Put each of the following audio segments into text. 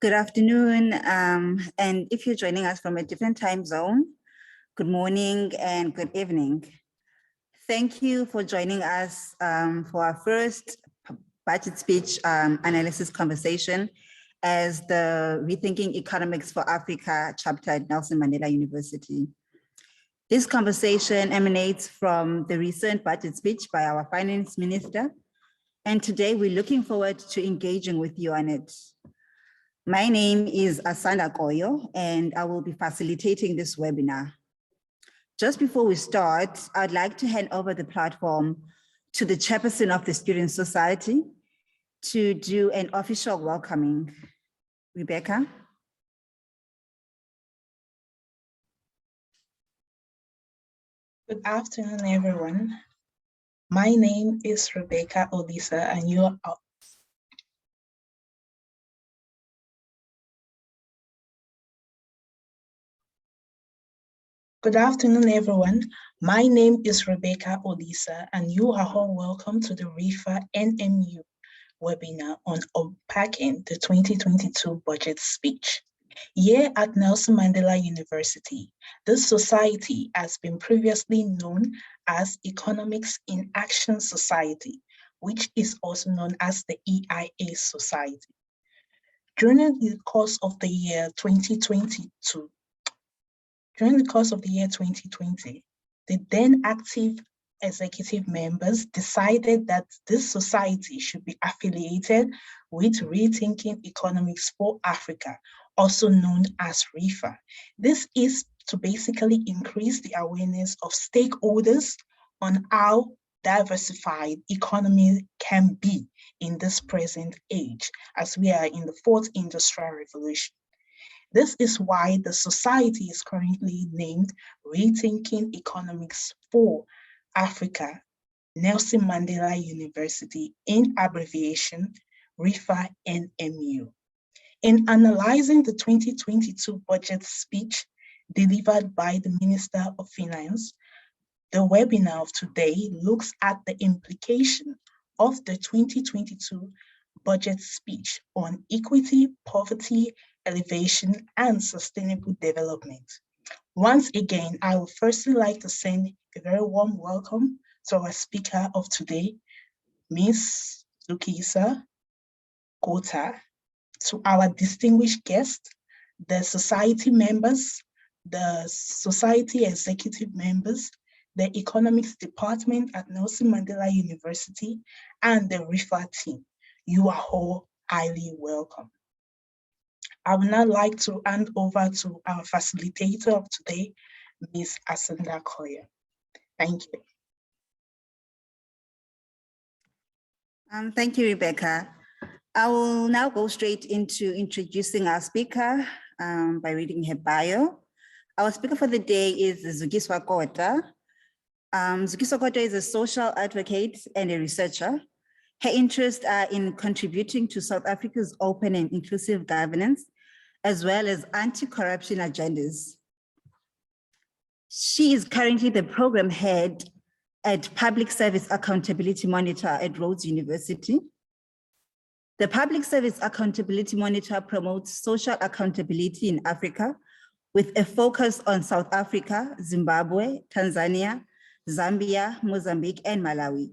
Good afternoon, and if you're joining us from a different time zone, good morning and good evening. Thank you for joining us for our first budget speech analysis conversation as the Rethinking Economics for Africa chapter at Nelson Mandela University. This conversation emanates from the recent budget speech by our finance minister, and today we're looking forward to engaging with you on it. My name is Asanda Koyo, and I will be facilitating this webinar. Just before we start, I'd like to hand over the platform to the chairperson of the Student Society to do an official welcoming. Rebecca. Good afternoon, everyone. My name is Rebecca Odisa, and you are Good afternoon, everyone. My name is Rebecca Odisa, and you are all welcome to the RIFA NMU webinar on Unpacking the 2022 budget speech. Here at Nelson Mandela University, this society has been previously known as Economics in Action Society, which is also known as the EIA Society. During the course of the year 2020, the then active executive members decided that this society should be affiliated with Rethinking Economics for Africa, also known as RIFA. This is to basically increase the awareness of stakeholders on how diversified economy can be in this present age, as we are in the fourth industrial revolution. This is why the society is currently named Rethinking Economics for Africa, Nelson Mandela University, in abbreviation, RIFA NMU. In analyzing the 2022 budget speech delivered by the Minister of Finance, the webinar of today looks at the implication of the 2022 budget speech on equity, poverty, alleviation, and sustainable development. Once again, I would firstly like to send a very warm welcome to our speaker of today, Ms. Zukisa Kota, to our distinguished guests, the society members, the society executive members, the economics department at Nelson Mandela University, and the RIFA team. You are all highly welcome. I would now like to hand over to our facilitator of today, Ms. Asanda Koya. Thank you. Thank you, Rebecca. I will now go straight into introducing our speaker by reading her bio. Our speaker for the day is Zukiswa Kota. Zukiswa Kota is a social advocate and a researcher. Her interests are in contributing to South Africa's open and inclusive governance, as well as anti-corruption agendas. She is currently the program head at Public Service Accountability Monitor at Rhodes University. The Public Service Accountability Monitor promotes social accountability in Africa with a focus on South Africa, Zimbabwe, Tanzania, Zambia, Mozambique, and Malawi.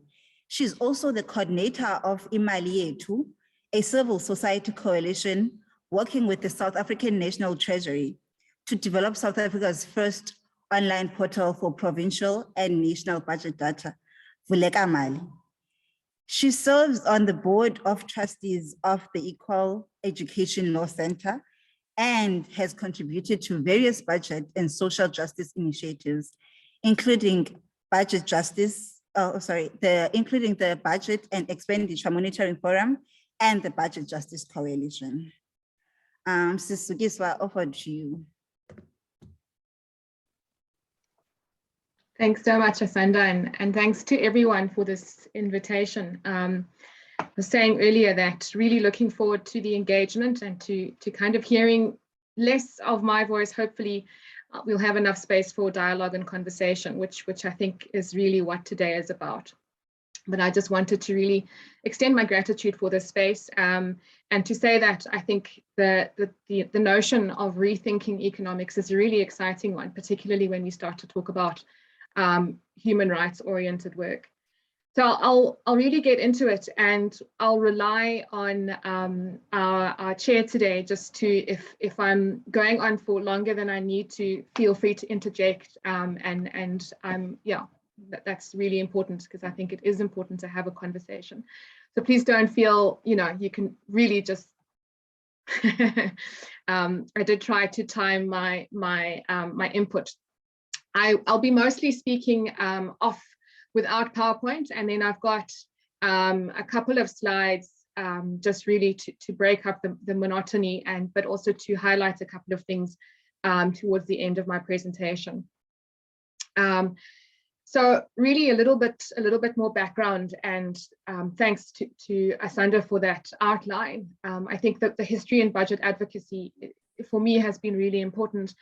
She's also the coordinator of Imali Yetu, a civil society coalition working with the South African National Treasury to develop South Africa's first online portal for provincial and national budget data, Vuleka Mali. She serves on the board of trustees of the Equal Education Law Center and has contributed to various budget and social justice initiatives, including including the Budget and Expenditure Monitoring Forum and the Budget Justice Coalition. Ms. Zukiswa, over to you. Thanks so much, Asanda, and thanks to everyone for this invitation. I was saying earlier that really looking forward to the engagement and to kind of hearing less of my voice. Hopefully we'll have enough space for dialogue and conversation, which I think is really what today is about. But I just wanted to really extend my gratitude for this space, and to say that I think the notion of rethinking economics is a really exciting one, particularly when we start to talk about human rights oriented work. So I'll really get into it, and I'll rely on our chair today just to, if I'm going on for longer than I need to, feel free to interject, yeah. That's really important, because I think it is important to have a conversation. So please don't feel, you can really just, I did try to time my input. I'll be mostly speaking off without PowerPoint, and then I've got a couple of slides just really to break up the monotony, but also to highlight a couple of things towards the end of my presentation. So really a little bit more background, and thanks to Asanda for that outline. I think that the history in budget advocacy for me has been really important,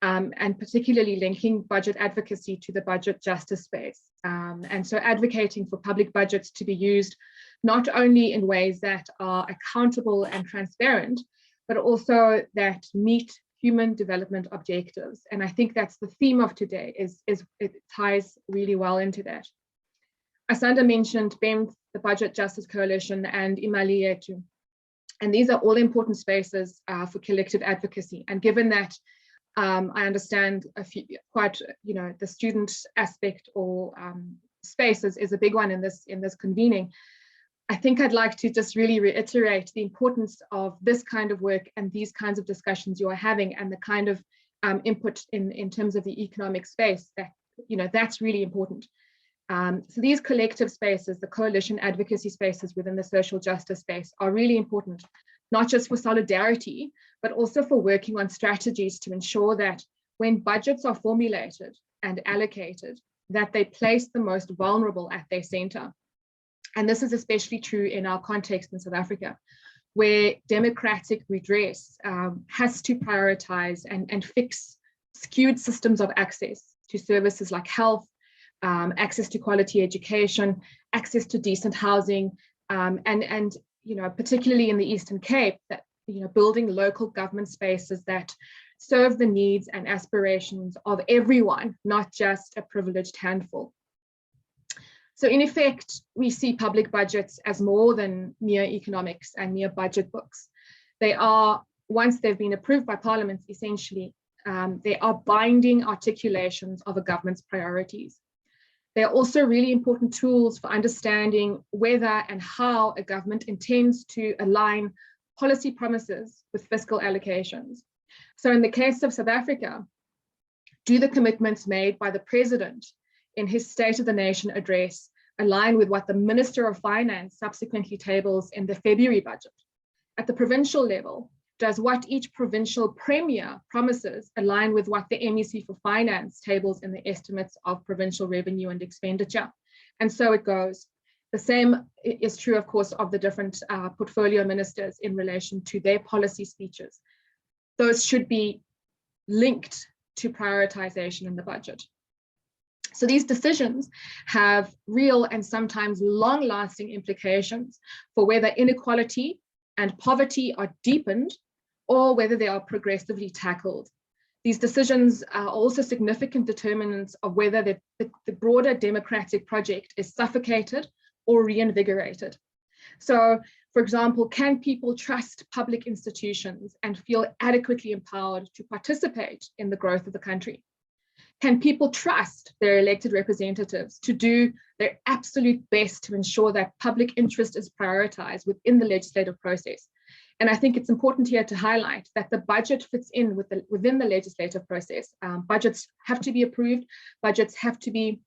and particularly linking budget advocacy to the budget justice space. And so advocating for public budgets to be used not only in ways that are accountable and transparent, but also that meet human development objectives. And I think that's the theme of today, it ties really well into that. Asanda mentioned BEMF, the Budget Justice Coalition, and Imali Yetu. And these are all important spaces for collective advocacy. And given that I understand the student aspect or spaces is a big one in this convening, I think I'd like to just really reiterate the importance of this kind of work and these kinds of discussions you are having, and the kind of input in terms of the economic space that, that's really important. So these collective spaces, the coalition advocacy spaces within the social justice space, are really important, not just for solidarity, but also for working on strategies to ensure that when budgets are formulated and allocated, that they place the most vulnerable at their center. And this is especially true in our context in South Africa, where democratic redress has to prioritize and fix skewed systems of access to services like health, access to quality education, access to decent housing, and particularly in the Eastern Cape, that building local government spaces that serve the needs and aspirations of everyone, not just a privileged handful. So in effect, we see public budgets as more than mere economics and mere budget books. They are, once they've been approved by parliaments, essentially, they are binding articulations of a government's priorities. They are also really important tools for understanding whether and how a government intends to align policy promises with fiscal allocations. So in the case of South Africa, do the commitments made by the president in his State of the Nation address align with what the Minister of Finance subsequently tables in the February budget? At the provincial level, does what each provincial premier promises align with what the MEC for Finance tables in the estimates of provincial revenue and expenditure? And so it goes. The same is true, of course, of the different portfolio ministers in relation to their policy speeches. Those should be linked to prioritization in the budget. So these decisions have real and sometimes long-lasting implications for whether inequality and poverty are deepened or whether they are progressively tackled. These decisions are also significant determinants of whether the broader democratic project is suffocated or reinvigorated. So, for example, can people trust public institutions and feel adequately empowered to participate in the growth of the country? Can people trust their elected representatives to do their absolute best to ensure that public interest is prioritized within the legislative process? And I think it's important here to highlight that the budget fits in within the legislative process. Budgets have to be approved, budgets have to be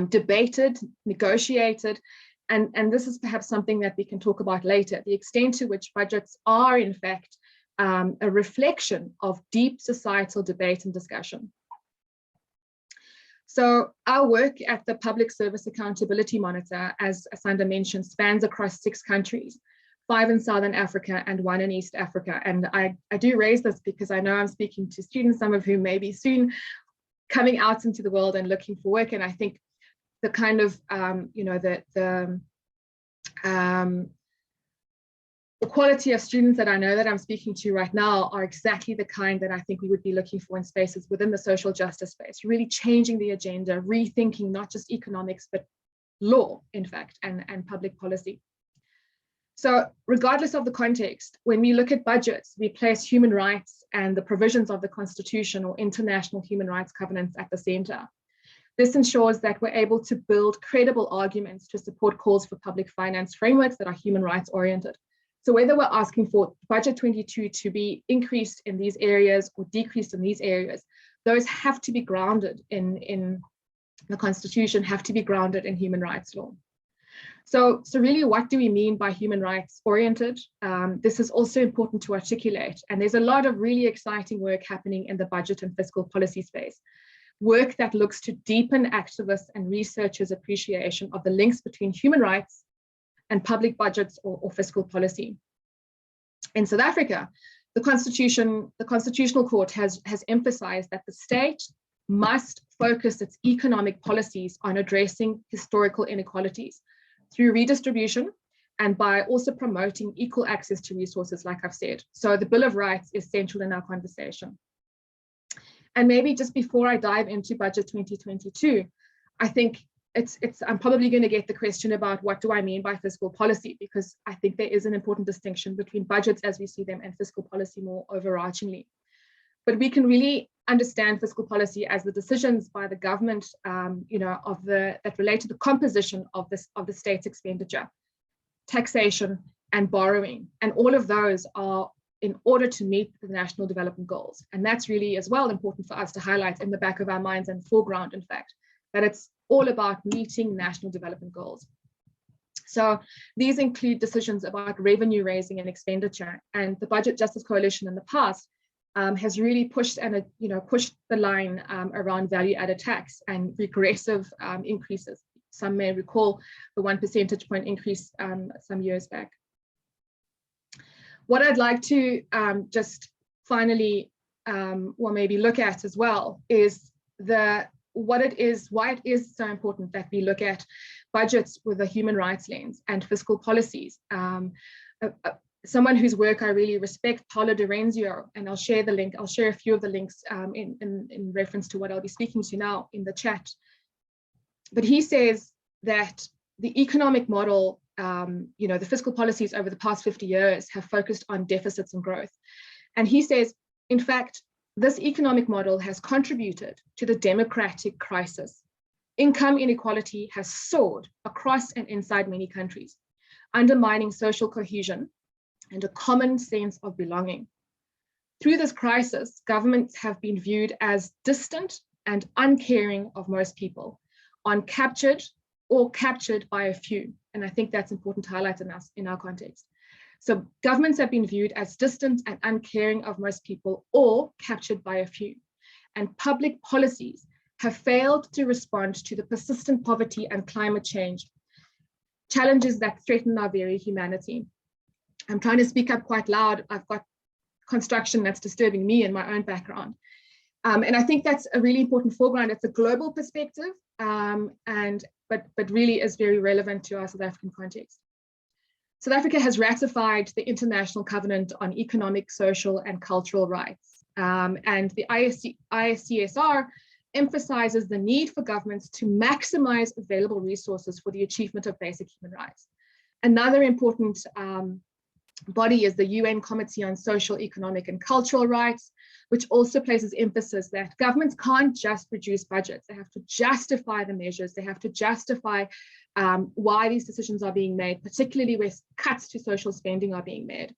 debated, negotiated, and this is perhaps something that we can talk about later, the extent to which budgets are in fact a reflection of deep societal debate and discussion. So our work at the Public Service Accountability Monitor, as Asanda mentioned, spans across 6 countries, 5 in Southern Africa and 1 in East Africa. And I do raise this because I know I'm speaking to students, some of whom may be soon coming out into the world and looking for work. And I think the kind of, the quality of students that I know that I'm speaking to right now are exactly the kind that I think we would be looking for in spaces within the social justice space, really changing the agenda, rethinking not just economics, but law, in fact, and public policy. So regardless of the context, when we look at budgets, we place human rights and the provisions of the Constitution or international human rights covenants at the center. This ensures that we're able to build credible arguments to support calls for public finance frameworks that are human rights oriented. So whether we're asking for budget 22 to be increased in these areas or decreased in these areas, those have to be grounded in the Constitution, have to be grounded in human rights law. So really, what do we mean by human rights oriented? This is also important to articulate. And there's a lot of really exciting work happening in the budget and fiscal policy space. Work that looks to deepen activists and researchers' appreciation of the links between human rights and public budgets or fiscal policy. In South Africa, the Constitutional Court has emphasized that the state must focus its economic policies on addressing historical inequalities through redistribution and by also promoting equal access to resources, like I've said. So the Bill of Rights is central in our conversation. And maybe just before I dive into budget 2022, I think I'm probably going to get the question about what do I mean by fiscal policy, because I think there is an important distinction between budgets as we see them and fiscal policy more overarchingly. But we can really understand fiscal policy as the decisions by the government, that relate to the composition of the state's expenditure, taxation, and borrowing, and all of those are in order to meet the national development goals. And that's really as well important for us to highlight in the back of our minds and foreground, in fact, that it's all about meeting national development goals. So these include decisions about revenue raising and expenditure. And the Budget Justice Coalition in the past has really pushed the line around value-added tax and regressive increases. Some may recall the 1 percentage point increase some years back. What I'd like to just finally, maybe look at as well is why it is so important that we look at budgets with a human rights lens and fiscal policies. Someone whose work I really respect, Paulo D'Orenzio, and I'll share the link. I'll share a few of the links in reference to what I'll be speaking to now in the chat. But he says that the economic model, the fiscal policies over the past 50 years have focused on deficits and growth. And he says, in fact, this economic model has contributed to the democratic crisis. Income inequality has soared across and inside many countries, undermining social cohesion and a common sense of belonging. Through this crisis, governments have been viewed as distant and uncaring of most people, uncaptured or captured by a few. And I think that's important to highlight in our context. So governments have been viewed as distant and uncaring of most people or captured by a few. And public policies have failed to respond to the persistent poverty and climate change challenges that threaten our very humanity. I'm trying to speak up quite loud. I've got construction that's disturbing me in my own background. And I think that's a really important foreground. It's a global perspective, but really is very relevant to our South African context. South Africa has ratified the International Covenant on Economic, Social, and Cultural Rights. And the ICSR emphasizes the need for governments to maximize available resources for the achievement of basic human rights. Another important body is the UN Committee on Social, Economic, and Cultural Rights, which also places emphasis that governments can't just produce budgets. They have to justify the measures. They have to justify why these decisions are being made, particularly where cuts to social spending are being made.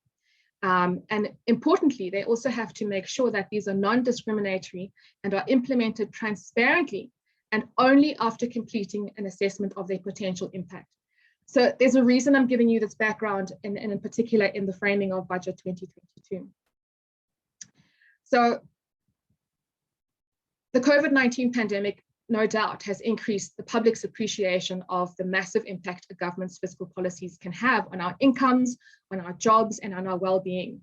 And importantly, they also have to make sure that these are non-discriminatory and are implemented transparently and only after completing an assessment of their potential impact. So there's a reason I'm giving you this background, and in particular in the framing of Budget 2022. So the COVID-19 pandemic, no doubt, has increased the public's appreciation of the massive impact a government's fiscal policies can have on our incomes, on our jobs, and on our well-being.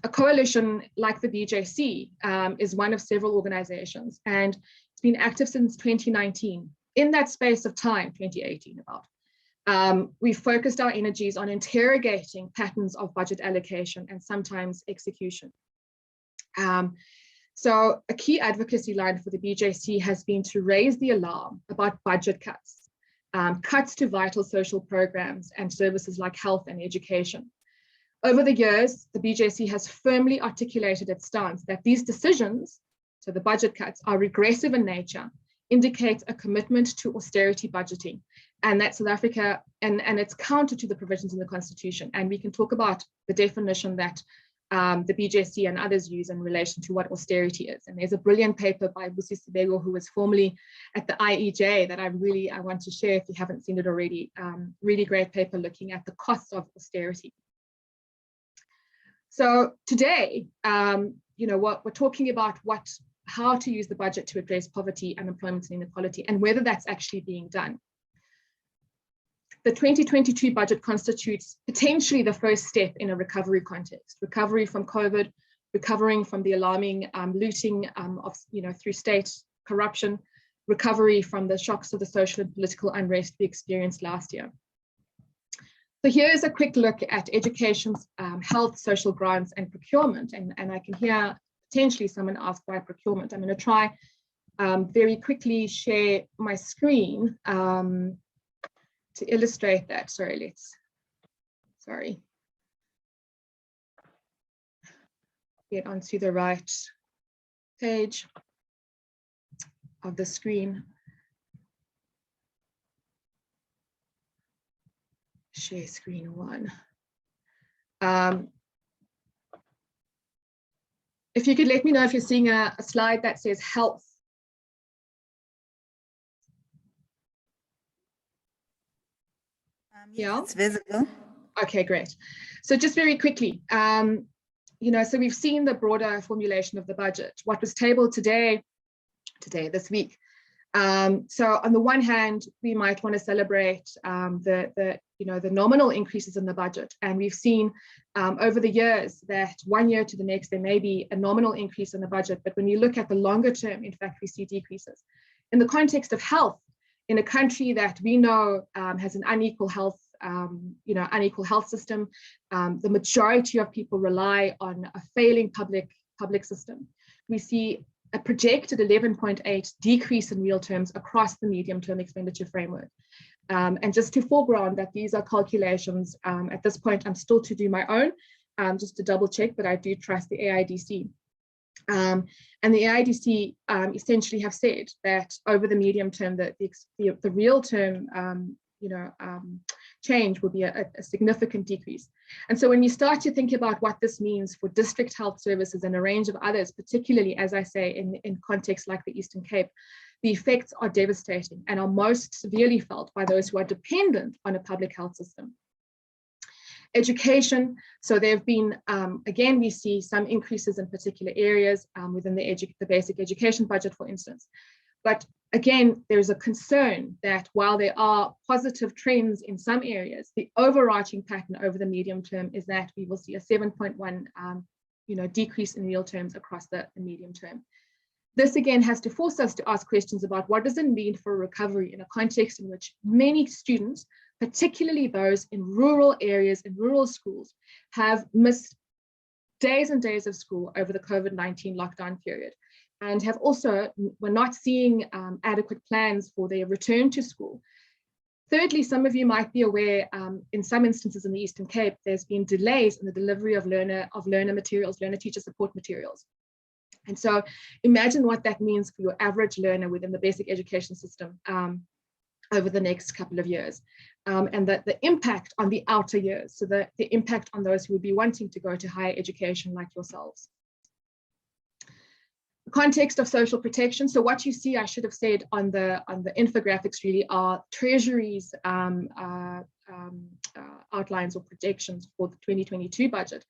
A coalition like the BJC is one of several organizations, and it's been active since 2019. in that space of time, 2018 about, we focused our energies on interrogating patterns of budget allocation and sometimes execution. So a key advocacy line for the BJC has been to raise the alarm about budget cuts, cuts to vital social programs and services like health and education. Over the years, the BJC has firmly articulated its stance that these decisions, so the budget cuts, are regressive in nature, indicates a commitment to austerity budgeting, and that South Africa, and it's counter to the provisions in the Constitution. And we can talk about the definition that the BJC and others use in relation to what austerity is. And there's a brilliant paper by Busi Sibego, who was formerly at the IEJ, that I want to share if you haven't seen it already. Really great paper looking at the costs of austerity. So today, what we're talking about, how to use the budget to address poverty, unemployment, and inequality, and whether that's actually being done. The 2022 budget constitutes potentially the first step in a recovery context, recovery from COVID, recovering from the alarming looting through state corruption, recovery from the shocks of the social and political unrest we experienced last year. So here's a quick look at education, health, social grants, and procurement. And I can hear potentially someone ask why procurement. I'm going to try very quickly share my screen to illustrate that. Sorry. Get onto the right page of the screen. Share screen one. If you could let me know if you're seeing a slide that says health. Yes, it's visible. Okay, great. So just very quickly, so we've seen the broader formulation of the budget. What was tabled this week. So on the one hand, we might want to celebrate the nominal increases in the budget. And we've seen over the years that one year to the next, there may be a nominal increase in the budget. But when you look at the longer term, in fact, we see decreases. In the context of health, in a country that we know has an unequal health system, the majority of people rely on a failing public system. We see a projected 11.8 decrease in real terms across the medium-term expenditure framework. And just to foreground that these are calculations, at this point, I'm still to do my own, just to double check, but I do trust the AIDC. And the AIDC essentially have said that over the medium term, that the real term change will be a significant decrease. And so when you start to think about what this means for district health services and a range of others, particularly, as I say, in contexts like the Eastern Cape, the effects are devastating and are most severely felt by those who are dependent on a public health system. Education, so there have been, again, we see some increases in particular areas within the basic education budget, for instance. But again, there's a concern that while there are positive trends in some areas, the overarching pattern over the medium term is that we will see a 7.1 decrease in real terms across the medium term. This again has to force us to ask questions about what does it mean for recovery in a context in which many students, particularly those in rural areas, in rural schools, have missed days and days of school over the COVID-19 lockdown period, and have also, we're not seeing adequate plans for their return to school. Thirdly, some of you might be aware, in some instances in the Eastern Cape, there's been delays in the delivery of learner materials, learner teacher support materials. And so imagine what that means for your average learner within the basic education system over the next couple of years. And that the impact on the outer years, so the impact on those who would be wanting to go to higher education like yourselves. The context of social protection. So what you see, I should have said on the infographics really are Treasury's outlines or projections for the 2022 budget.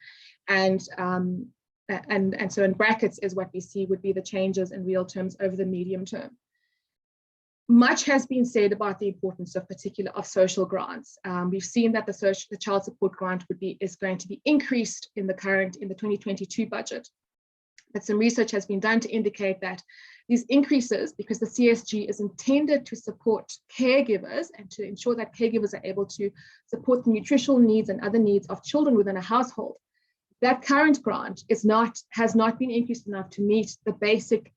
And so in brackets is what we see would be the changes in real terms over the medium term. Much has been said about the importance of social grants. We've seen that the child support grant is going to be increased in the 2022 budget. But some research has been done to indicate that These increases, because the CSG is intended to support caregivers and to ensure that caregivers are able to support the nutritional needs and other needs of children within a household, that current grant has not been increased enough to meet the basic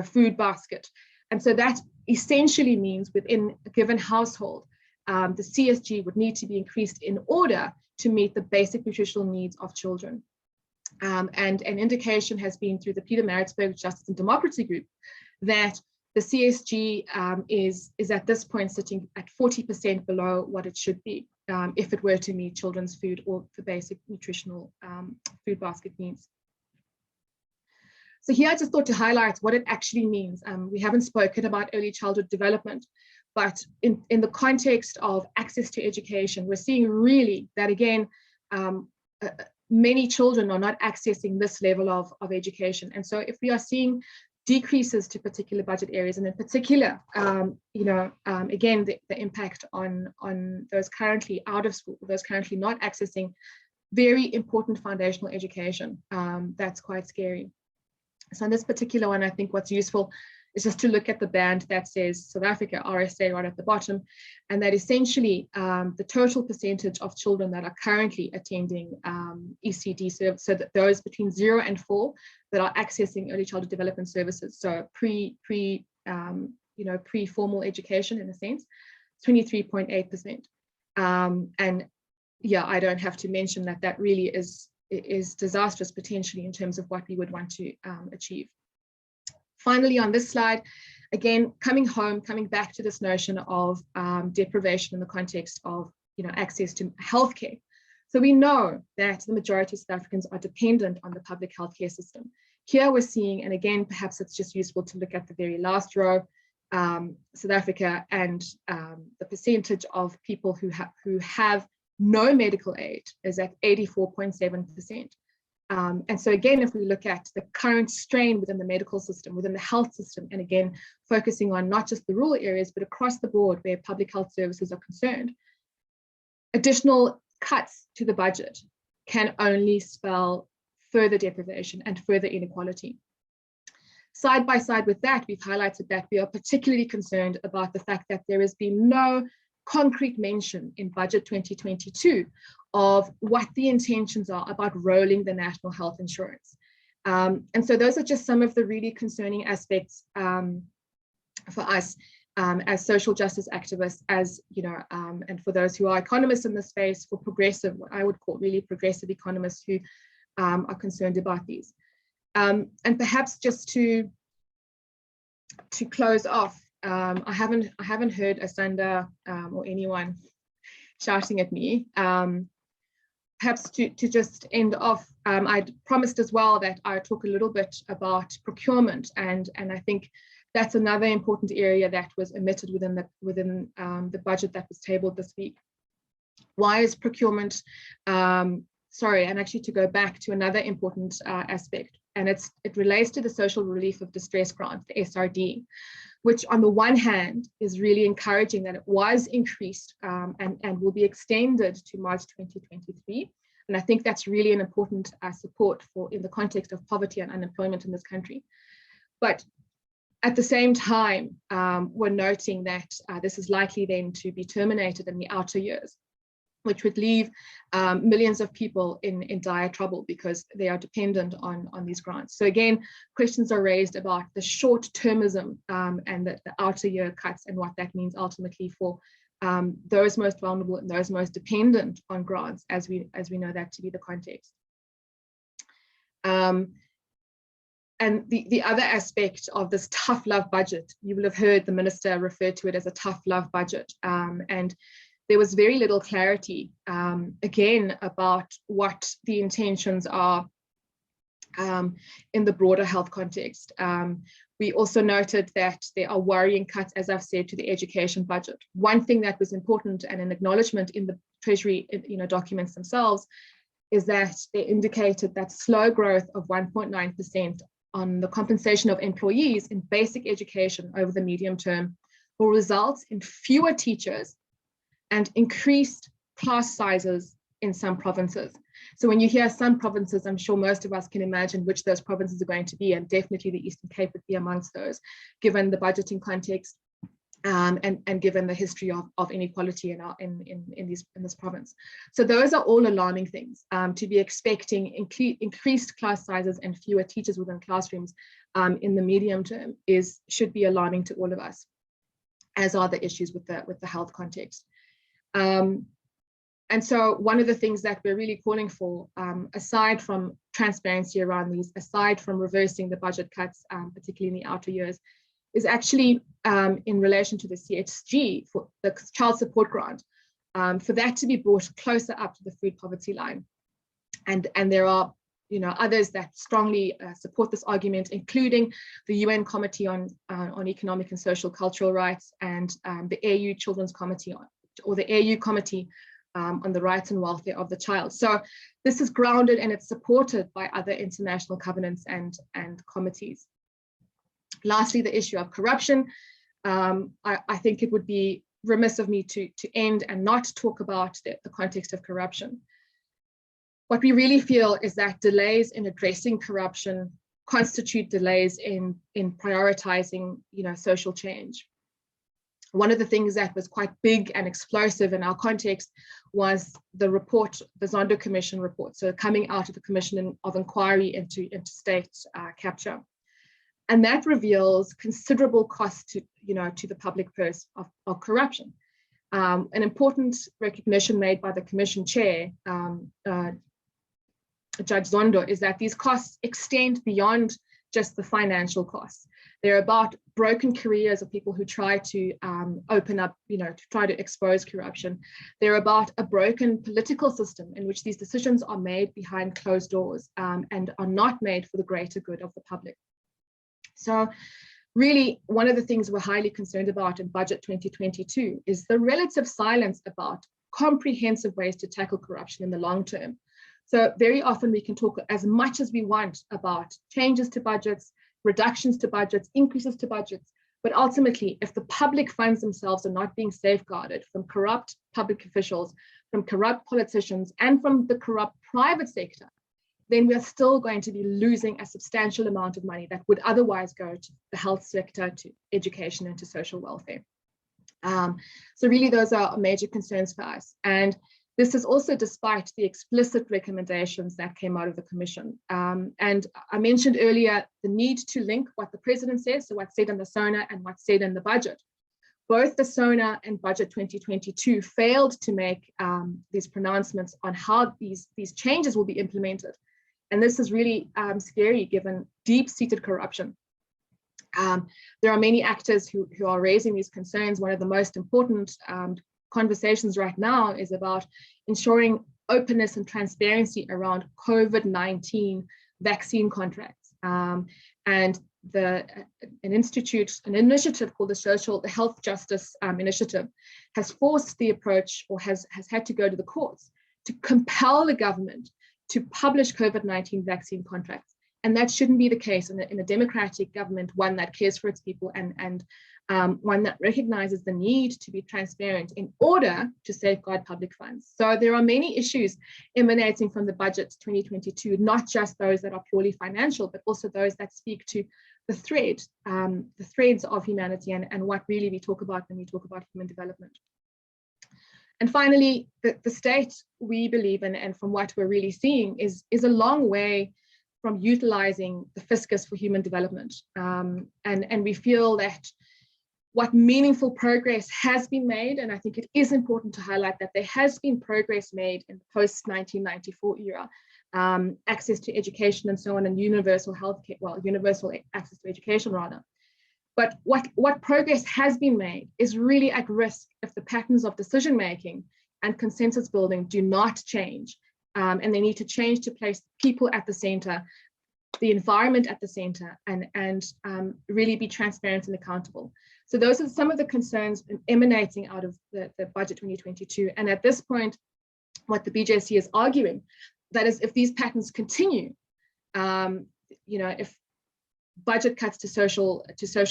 food basket. And so that essentially means within a given household, the CSG would need to be increased in order to meet the basic nutritional needs of children. And an indication has been through the Peter Maritzburg Justice and Democracy Group that the CSG is at this point sitting at 40% below what it should be if it were to meet children's food or the basic nutritional food basket needs. So here I just thought to highlight what it actually means. We haven't spoken about early childhood development, but in the context of access to education, we're seeing really that, again, many children are not accessing this level of education. And so if we are seeing decreases to particular budget areas, and in particular, again, the impact on those currently out of school, those currently not accessing very important foundational education, that's quite scary. So in this particular one, I think what's useful is just to look at the band that says South Africa, RSA, right at the bottom, and that essentially the total percentage of children that are currently attending ECD service, so that those between 0 and 4 that are accessing early childhood development services, so pre-formal education in a sense, 23.8%. And yeah, I don't have to mention that really is disastrous potentially in terms of what we would want to achieve. Finally, on this slide, again, coming back to this notion of deprivation in the context of access to healthcare. So we know that the majority of South Africans are dependent on the public healthcare system. Here we're seeing, and again, perhaps it's just useful to look at the very last row, South Africa and the percentage of people who have no medical aid is at 84.7%. And so again, if we look at the current strain within the medical system, within the health system, and again, focusing on not just the rural areas, but across the board where public health services are concerned, additional cuts to the budget can only spell further deprivation and further inequality. Side by side with that, we've highlighted that we are particularly concerned about the fact that there has been no concrete mention in budget 2022 of what the intentions are about rolling the national health insurance. And so those are just some of the really concerning aspects for us as social justice activists, and for those who are economists in the space, for progressive, what I would call really progressive economists who are concerned about these. And perhaps just to close off, I haven't heard Asanda or anyone shouting at me. Perhaps to just end off, I'd promised as well that I would talk a little bit about procurement, and I think that's another important area that was omitted within the budget that was tabled this week. Why is procurement? Sorry, and actually to go back to another important aspect, and it relates to the social relief of distress grant, the SRD, which on the one hand is really encouraging that it was increased and will be extended to March 2023. And I think that's really an important support in the context of poverty and unemployment in this country. But at the same time, we're noting that this is likely then to be terminated in the outer years, which would leave millions of people in dire trouble because they are dependent on these grants. So again, questions are raised about the short-termism and the outer year cuts and what that means ultimately for those most vulnerable and those most dependent on grants, as we know that to be the context. And the other aspect of this tough love budget, you will have heard the minister refer to it as a tough love budget. And there was very little clarity, again, about what the intentions are in the broader health context. We also noted that there are worrying cuts, as I've said, to the education budget. One thing that was important and an acknowledgement in the Treasury documents themselves is that they indicated that slow growth of 1.9% on the compensation of employees in basic education over the medium term will result in fewer teachers and increased class sizes in some provinces. So when you hear some provinces, I'm sure most of us can imagine which those provinces are going to be, and definitely the Eastern Cape would be amongst those, given the budgeting context and given the history of inequality in this province. So those are all alarming things. To be expecting increased class sizes and fewer teachers within classrooms in the medium term should be alarming to all of us, as are the issues with the health context. And so one of the things that we're really calling for, aside from transparency around these, aside from reversing the budget cuts, particularly in the outer years, is actually in relation to the CHG, for the child support grant, for that to be brought closer up to the food poverty line. And there are others that strongly support this argument, including the UN Committee on Economic and Social Cultural Rights and the AU Children's Committee, or the AU Committee on the Rights and Welfare of the Child. So this is grounded and it's supported by other international covenants and committees. Lastly, the issue of corruption. I think it would be remiss of me to end and not talk about the context of corruption. What we really feel is that delays in addressing corruption constitute delays in prioritizing, social change. One of the things that was quite big and explosive in our context was the report, the Zondo Commission report, so coming out of the Commission of Inquiry into state capture. And that reveals considerable cost to the public purse of corruption. An important recognition made by the Commission Chair, Judge Zondo, is that these costs extend beyond just the financial costs. They're about broken careers of people who try to open up, to try to expose corruption. They're about a broken political system in which these decisions are made behind closed doors and are not made for the greater good of the public. So really, one of the things we're highly concerned about in Budget 2022 is the relative silence about comprehensive ways to tackle corruption in the long term. So very often we can talk as much as we want about changes to budgets, reductions to budgets, increases to budgets, but ultimately, if the public funds themselves are not being safeguarded from corrupt public officials, from corrupt politicians, and from the corrupt private sector, then we are still going to be losing a substantial amount of money that would otherwise go to the health sector, to education, and to social welfare. So really, those are major concerns for us. And this is also despite the explicit recommendations that came out of the Commission. And I mentioned earlier the need to link what the President says, so what's said in the SONA and what's said in the budget. Both the SONA and Budget 2022 failed to make these pronouncements on how these changes will be implemented. And this is really scary given deep-seated corruption. There are many actors who are raising these concerns. One of the most important conversations right now is about ensuring openness and transparency around COVID-19 vaccine contracts. And an initiative called the Health Justice Initiative has forced the approach, or has had to go to the courts to compel the government to publish COVID-19 vaccine contracts. And that shouldn't be the case in a democratic government, one that cares for its people and one that recognizes the need to be transparent in order to safeguard public funds. So there are many issues emanating from the budget 2022, not just those that are purely financial, but also those that speak to the threads of humanity and what really we talk about when we talk about human development. And finally, the state, we believe, and from what we're really seeing, is a long way from utilizing the fiscus for human development. And we feel that what meaningful progress has been made, and I think it is important to highlight that there has been progress made in the post-1994 era, access to education and so on, and universal healthcare, well, universal access to education rather. But what progress has been made is really at risk if the patterns of decision-making and consensus building do not change. And they need to change to place people at the center, the environment at the center, and really be transparent and accountable. So those are some of the concerns emanating out of the budget 2022. And at this point, what the BJC is arguing, that is, if these patterns continue, if budget cuts to social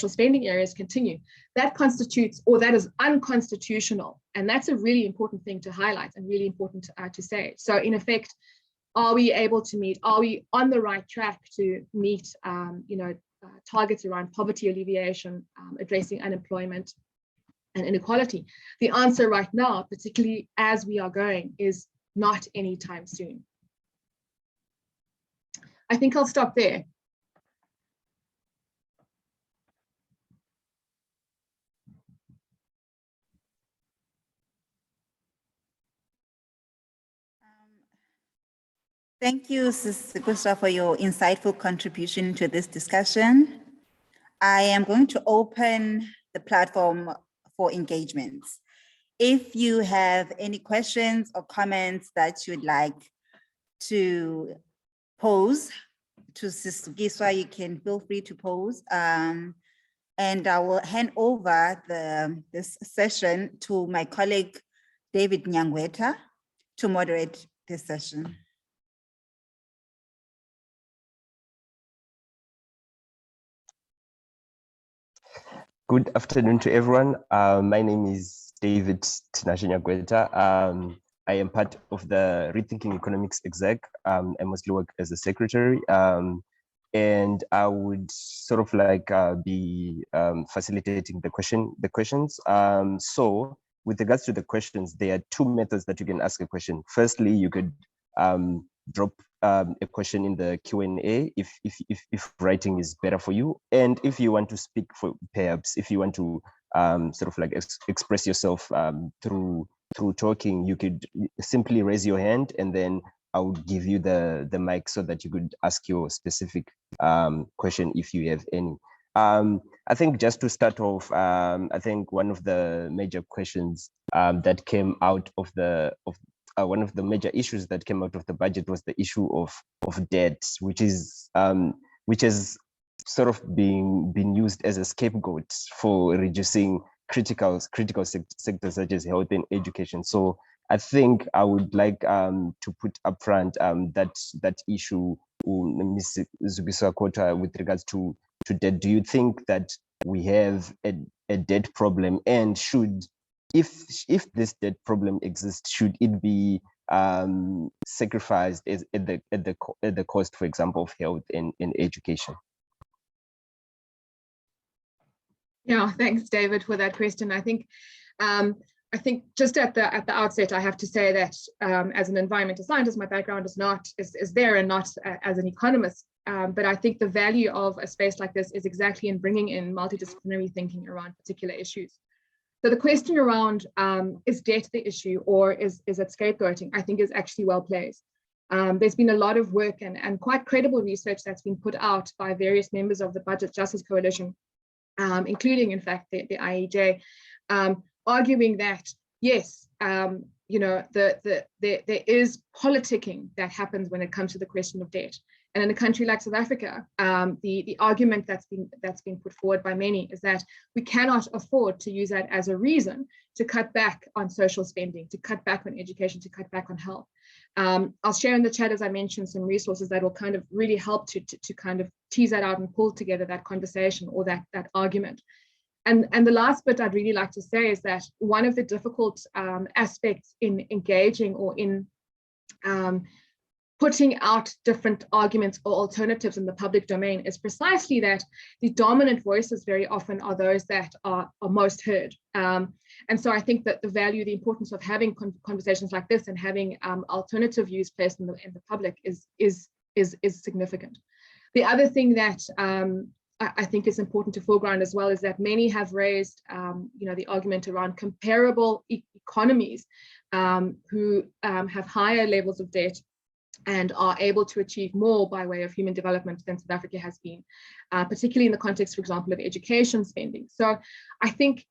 spending areas continue, that constitutes, or that is unconstitutional. And that's a really important thing to highlight and really important to say. So in effect, are we able to meet, are we on the right track to meet, targets around poverty alleviation, addressing unemployment and inequality? The answer right now, particularly as we are going, is not anytime soon. I think I'll stop there. Thank you, Ms. Gusta, for your insightful contribution to this discussion. I am going to open the platform for engagements. If you have any questions or comments that you'd like to pose to Ms. Giswa, you can feel free to pose. And I will hand over this session to my colleague, David Nyangweta, to moderate this session. Good afternoon to everyone. My name is David Nyangweta. I am part of the Rethinking Economics exec. I mostly work as a secretary. And I would sort of like be facilitating the questions. So with regards to the questions, there are two methods that you can ask a question. Firstly, you could drop a question in the Q&A if writing is better for you. And if you want to speak, for perhaps if you want to sort of like express yourself through talking, you could simply raise your hand and then I would give you the mic so that you could ask your specific question if you have any. I think just to start off, I think one of the major questions that came out of one of the major issues that came out of the budget was the issue of debt, which has sort of been used as a scapegoat for reducing critical sectors such as health and education. So I think I would like to put upfront that issue, Ms. Zukiswa, with regards to debt. Do you think that we have a debt problem, and if this debt problem exists, should it be sacrificed at the cost, for example, of health and education? Yeah, thanks, David, for that question. I think just at the outset, I have to say that as an environmental scientist, my background is there and not as an economist. But I think the value of a space like this is exactly in bringing in multidisciplinary thinking around particular issues. So the question around is debt the issue or is it scapegoating, I think is actually well placed. There's been a lot of work and quite credible research that's been put out by various members of the Budget Justice Coalition, including, in fact, the IEJ, arguing that, yes, there is politicking that happens when it comes to the question of debt. And in a country like South Africa, the argument that's been put forward by many is that we cannot afford to use that as a reason to cut back on social spending, to cut back on education, to cut back on health. I'll share in the chat, as I mentioned, some resources that will kind of really help to kind of tease that out and pull together that conversation or that argument. And the last bit I'd really like to say is that one of the difficult aspects in engaging or in putting out different arguments or alternatives in the public domain is precisely that the dominant voices very often are those that are most heard. And so I think that the importance of having conversations like this and having alternative views placed in the public is significant. The other thing that I think is important to foreground as well is that many have raised the argument around comparable economies who have higher levels of debt and are able to achieve more by way of human development than South Africa has been, particularly in the context, for example, of education spending. So I think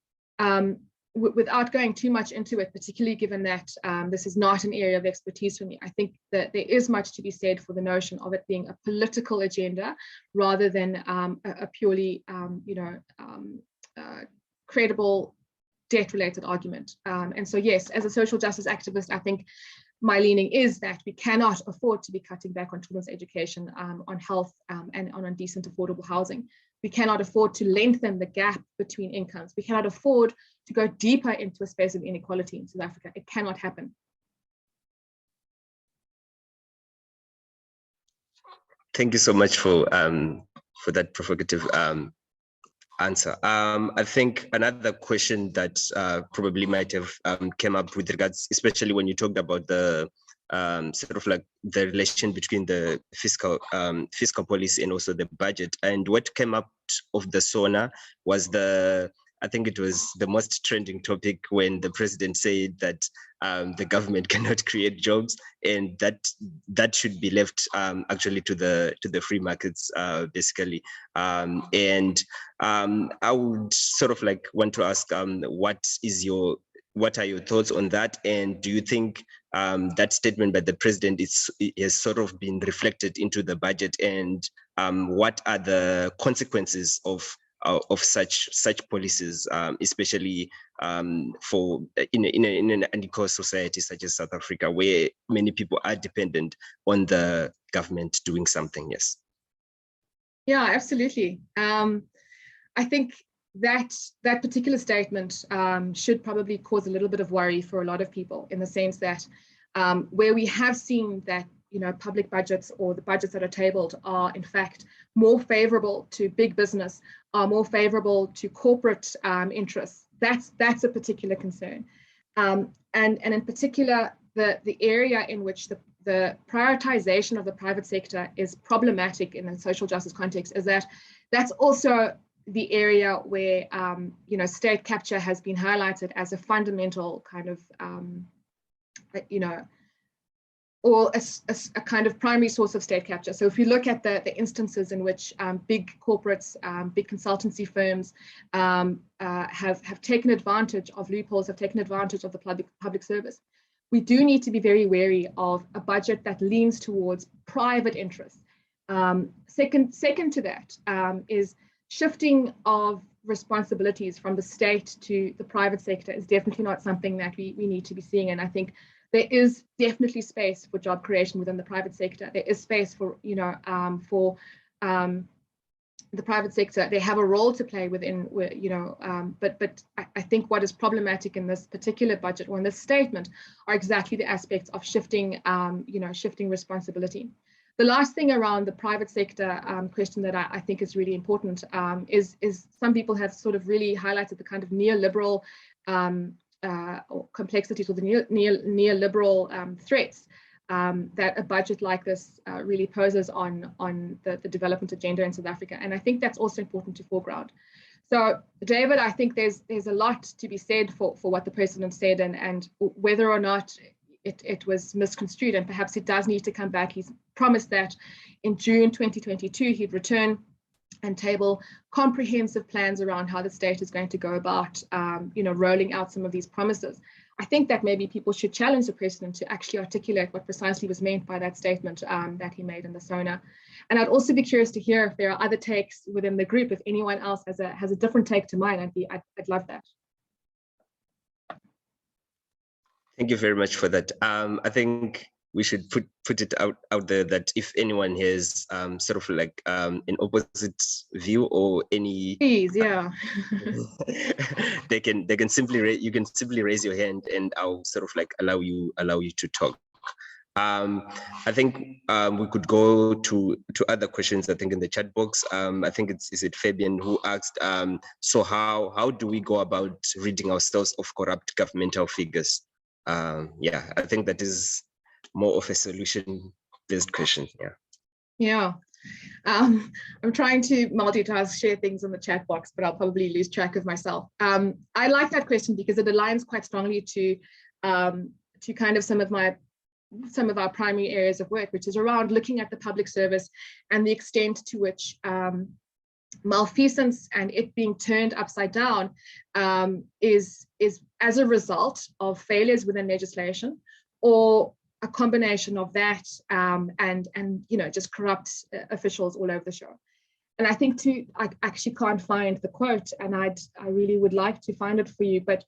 without going too much into it, particularly given that this is not an area of expertise for me, I think that there is much to be said for the notion of it being a political agenda rather than a purely credible debt-related argument. And so, yes, as a social justice activist, I think my leaning is that we cannot afford to be cutting back on children's education, on health, and on decent, affordable housing. We cannot afford to lengthen the gap between incomes. We cannot afford to go deeper into a space of inequality in South Africa. It cannot happen. Thank you so much for that provocative answer. I think another question that probably might have came up with regards, especially when you talked about the sort of like the relation between the fiscal policy and also the budget. And what came up of the SONA was I think it was the most trending topic when the president said that the government cannot create jobs, and that should be left actually to the free markets, basically. And I would sort of like want to ask, what are your thoughts on that? And do you think that statement by the president has sort of been reflected into the budget? And what are the consequences of such policies, especially for in an unequal society such as South Africa, where many people are dependent on the government doing something? Yes. Yeah, absolutely. I think that particular statement should probably cause a little bit of worry for a lot of people, in the sense that where we have seen that public budgets, or the budgets that are tabled, are in fact more favorable to big business, are more favorable to corporate interests. That's a particular concern, and in particular the area in which the prioritization of the private sector is problematic in the social justice context is that's also the area where state capture has been highlighted as a fundamental kind of or a kind of primary source of state capture. So if you look at the instances in which big corporates, big consultancy firms have taken advantage of loopholes, have taken advantage of the public service, we do need to be very wary of a budget that leans towards private interests. Second to that is shifting of responsibilities from the state to the private sector is definitely not something that we need to be seeing. And I think there is definitely space for job creation within the private sector. There is space for, the private sector. They have a role to play within, but I think what is problematic in this particular budget, or in this statement, are exactly the aspects of shifting responsibility. The last thing around the private sector question that I think is really important is some people have sort of really highlighted the kind of neoliberal or complexities, or the neoliberal threats that a budget like this really poses on the development agenda in South Africa. And I think that's also important to foreground. So, David, I think there's a lot to be said for what the president said, and whether or not it was misconstrued, and perhaps it does need to come back. He's promised that in June 2022, he'd return and table comprehensive plans around how the state is going to go about, rolling out some of these promises. I think that maybe people should challenge the president to actually articulate what precisely was meant by that statement that he made in the SONA. And I'd also be curious to hear if there are other takes within the group. If anyone else has a different take to mine, I'd love that. Thank you very much for that. I think we should put it out there that if anyone has sort of like an opposite view or any, please, yeah, they can simply you can simply raise your hand, and I'll sort of like allow you to talk. I think we could go to other questions. I think in the chat box, I think is it Fabian who asked, so how do we go about ridding ourselves of corrupt governmental figures? Yeah, I think that is more of a solution-based question. Yeah. I'm trying to multitask, share things in the chat box, but I'll probably lose track of myself. I like that question because it aligns quite strongly to kind of some of our primary areas of work, which is around looking at the public service and the extent to which malfeasance and it being turned upside down is as a result of failures within legislation, or a combination of that and just corrupt officials all over the show. And I think I actually can't find the quote, and I really would like to find it for you, but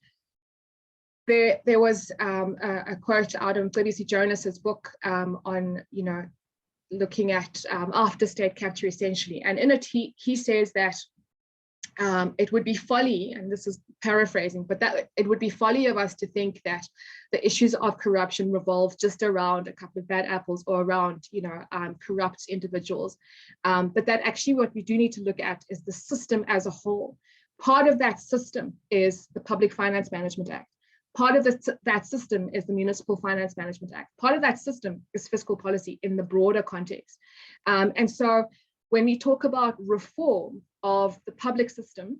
there was a quote out of Cebisi Jonas's book on, looking at after state capture essentially. And in it, he says that it would be folly, and this is paraphrasing, but that it would be folly of us to think that the issues of corruption revolve just around a couple of bad apples or around, corrupt individuals. But that actually what we do need to look at is the system as a whole. Part of that system is the Public Finance Management Act. Part of that system is the Municipal Finance Management Act. Part of that system is fiscal policy in the broader context. And so when we talk about reform of the public system,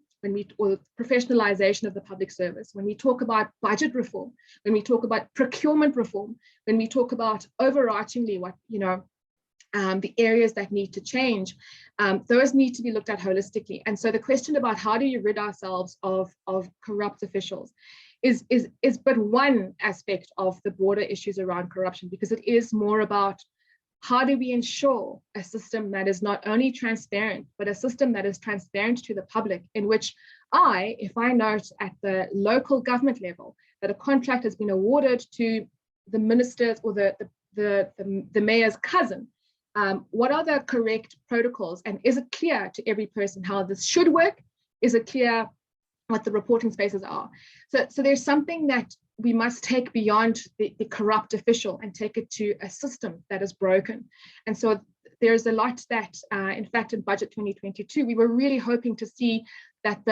or professionalization of the public service, when we talk about budget reform, when we talk about procurement reform, when we talk about overarchingly what, the areas that need to change, those need to be looked at holistically. And so the question about how do you rid ourselves of corrupt officials is but one aspect of the broader issues around corruption, because it is more about how do we ensure a system that is not only transparent, but a system that is transparent to the public, in which if I note at the local government level that a contract has been awarded to the minister's or the mayor's cousin, what are the correct protocols? And is it clear to every person how this should work? Is it clear what the reporting spaces are? So there's something that we must take beyond the corrupt official and take it to a system that is broken. And so there's a lot that, in fact, in Budget 2022, we were really hoping to see that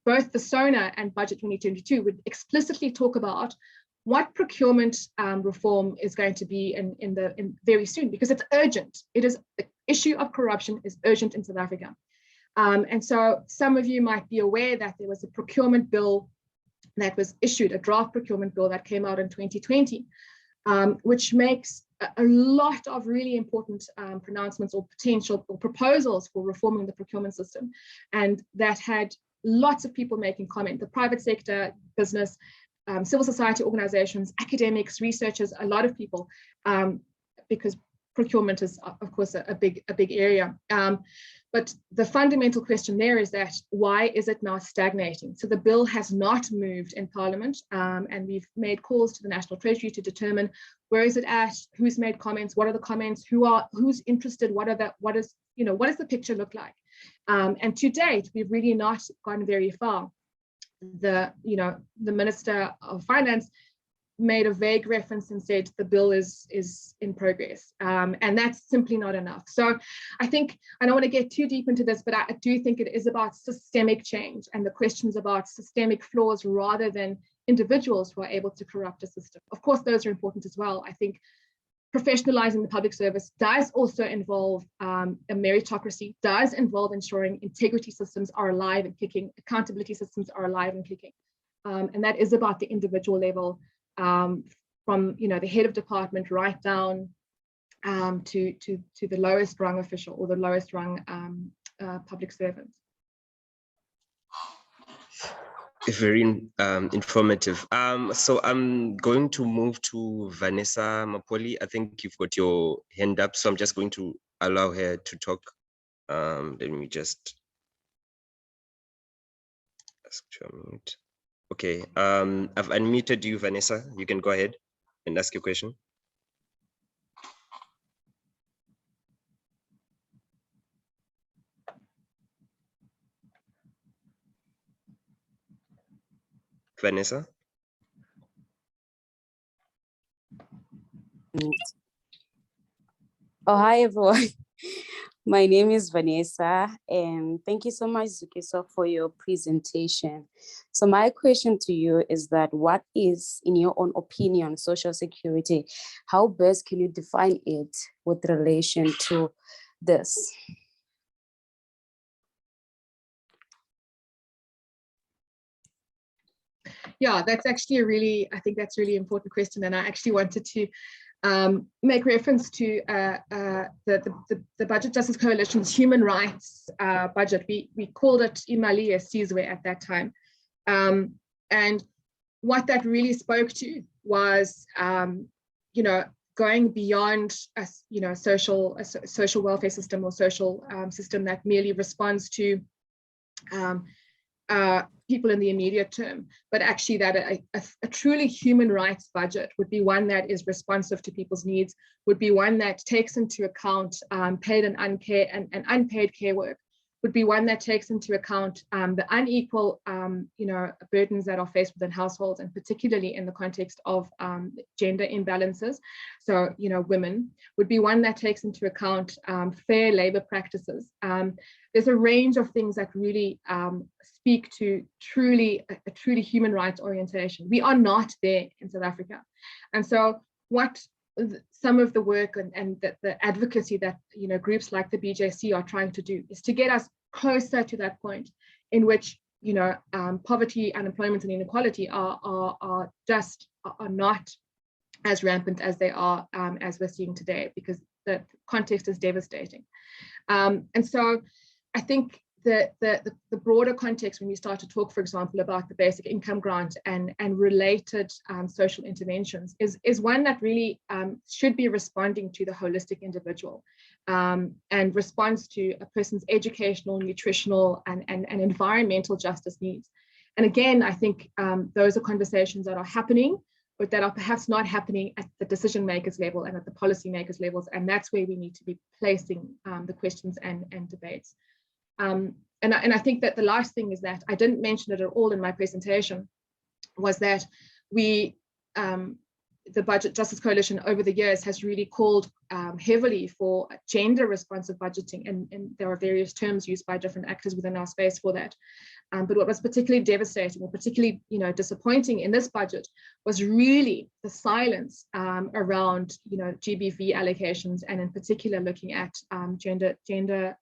both the SONA and Budget 2022 would explicitly talk about what procurement reform is going to be in very soon, because it's urgent. The issue of corruption is urgent in South Africa. And so some of you might be aware that there was a procurement bill that was issued, a draft procurement bill that came out in 2020, which makes a lot of really important pronouncements or potential or proposals for reforming the procurement system. And that had lots of people making comment, the private sector, business, civil society organizations, academics, researchers, a lot of people, because procurement is, of course, a big area. But the fundamental question there is that why is it now stagnating? So the bill has not moved in Parliament, and we've made calls to the National Treasury to determine where is it at, who's made comments, what are the comments, who's interested, what does the picture look like? And to date, we've really not gone very far. The Minister of Finance made a vague reference and said the bill is in progress, and that's simply not enough. So I think, I don't want to get too deep into this, but I do think it is about systemic change and the questions about systemic flaws rather than individuals who are able to corrupt a system. Of course, those are important as well. I think professionalizing the public service does also involve a meritocracy, does involve ensuring integrity systems are alive and kicking, accountability systems are alive and kicking. And that is about the individual level, from the head of department right down to the lowest rung official or the lowest rung public servant. Very informative. So I'm going to move to Vanessa Mapoli. I think you've got your hand up, so I'm just going to allow her to talk. Let me just ask to unmute. Okay, I've unmuted you, Vanessa. You can go ahead and ask your question. Vanessa? Oh, hi, everyone. My name is Vanessa, and thank you so much, Zukiso, for your presentation. So my question to you is that what is, in your own opinion, social security? How best can you define it with relation to this? Yeah, that's actually I think that's a really important question. And I actually wanted to make reference to the Budget Justice Coalition's human rights budget. We called it Imali Esizwe at that time. And what that really spoke to was, going beyond a social welfare system or social system that merely responds to people in the immediate term, but actually that a truly human rights budget would be one that is responsive to people's needs, would be one that takes into account paid and unpaid care work, would be one that takes into account the unequal burdens that are faced within households, and particularly in the context of gender imbalances. So, women, would be one that takes into account fair labor practices. There's a range of things that really speak to a truly human rights orientation. We are not there in South Africa. And so what some of the work and the advocacy that groups like the BJC are trying to do is to get us closer to that point in which poverty, unemployment, and inequality are not as rampant as they are as we're seeing today, because the context is devastating. And so I think the broader context, when we start to talk, for example, about the basic income grant and related social interventions, is one that really should be responding to the holistic individual and responds to a person's educational, nutritional, and environmental justice needs. And again, I think those are conversations that are happening, but that are perhaps not happening at the decision makers level and at the policy makers levels. And that's where we need to be placing the questions and debates. And I think that the last thing is that I didn't mention it at all in my presentation, was that we, the Budget Justice Coalition over the years has really called heavily for gender responsive budgeting, and there are various terms used by different actors within our space for that. But what was particularly devastating or particularly disappointing in this budget was really the silence around GBV allocations, and in particular looking at gender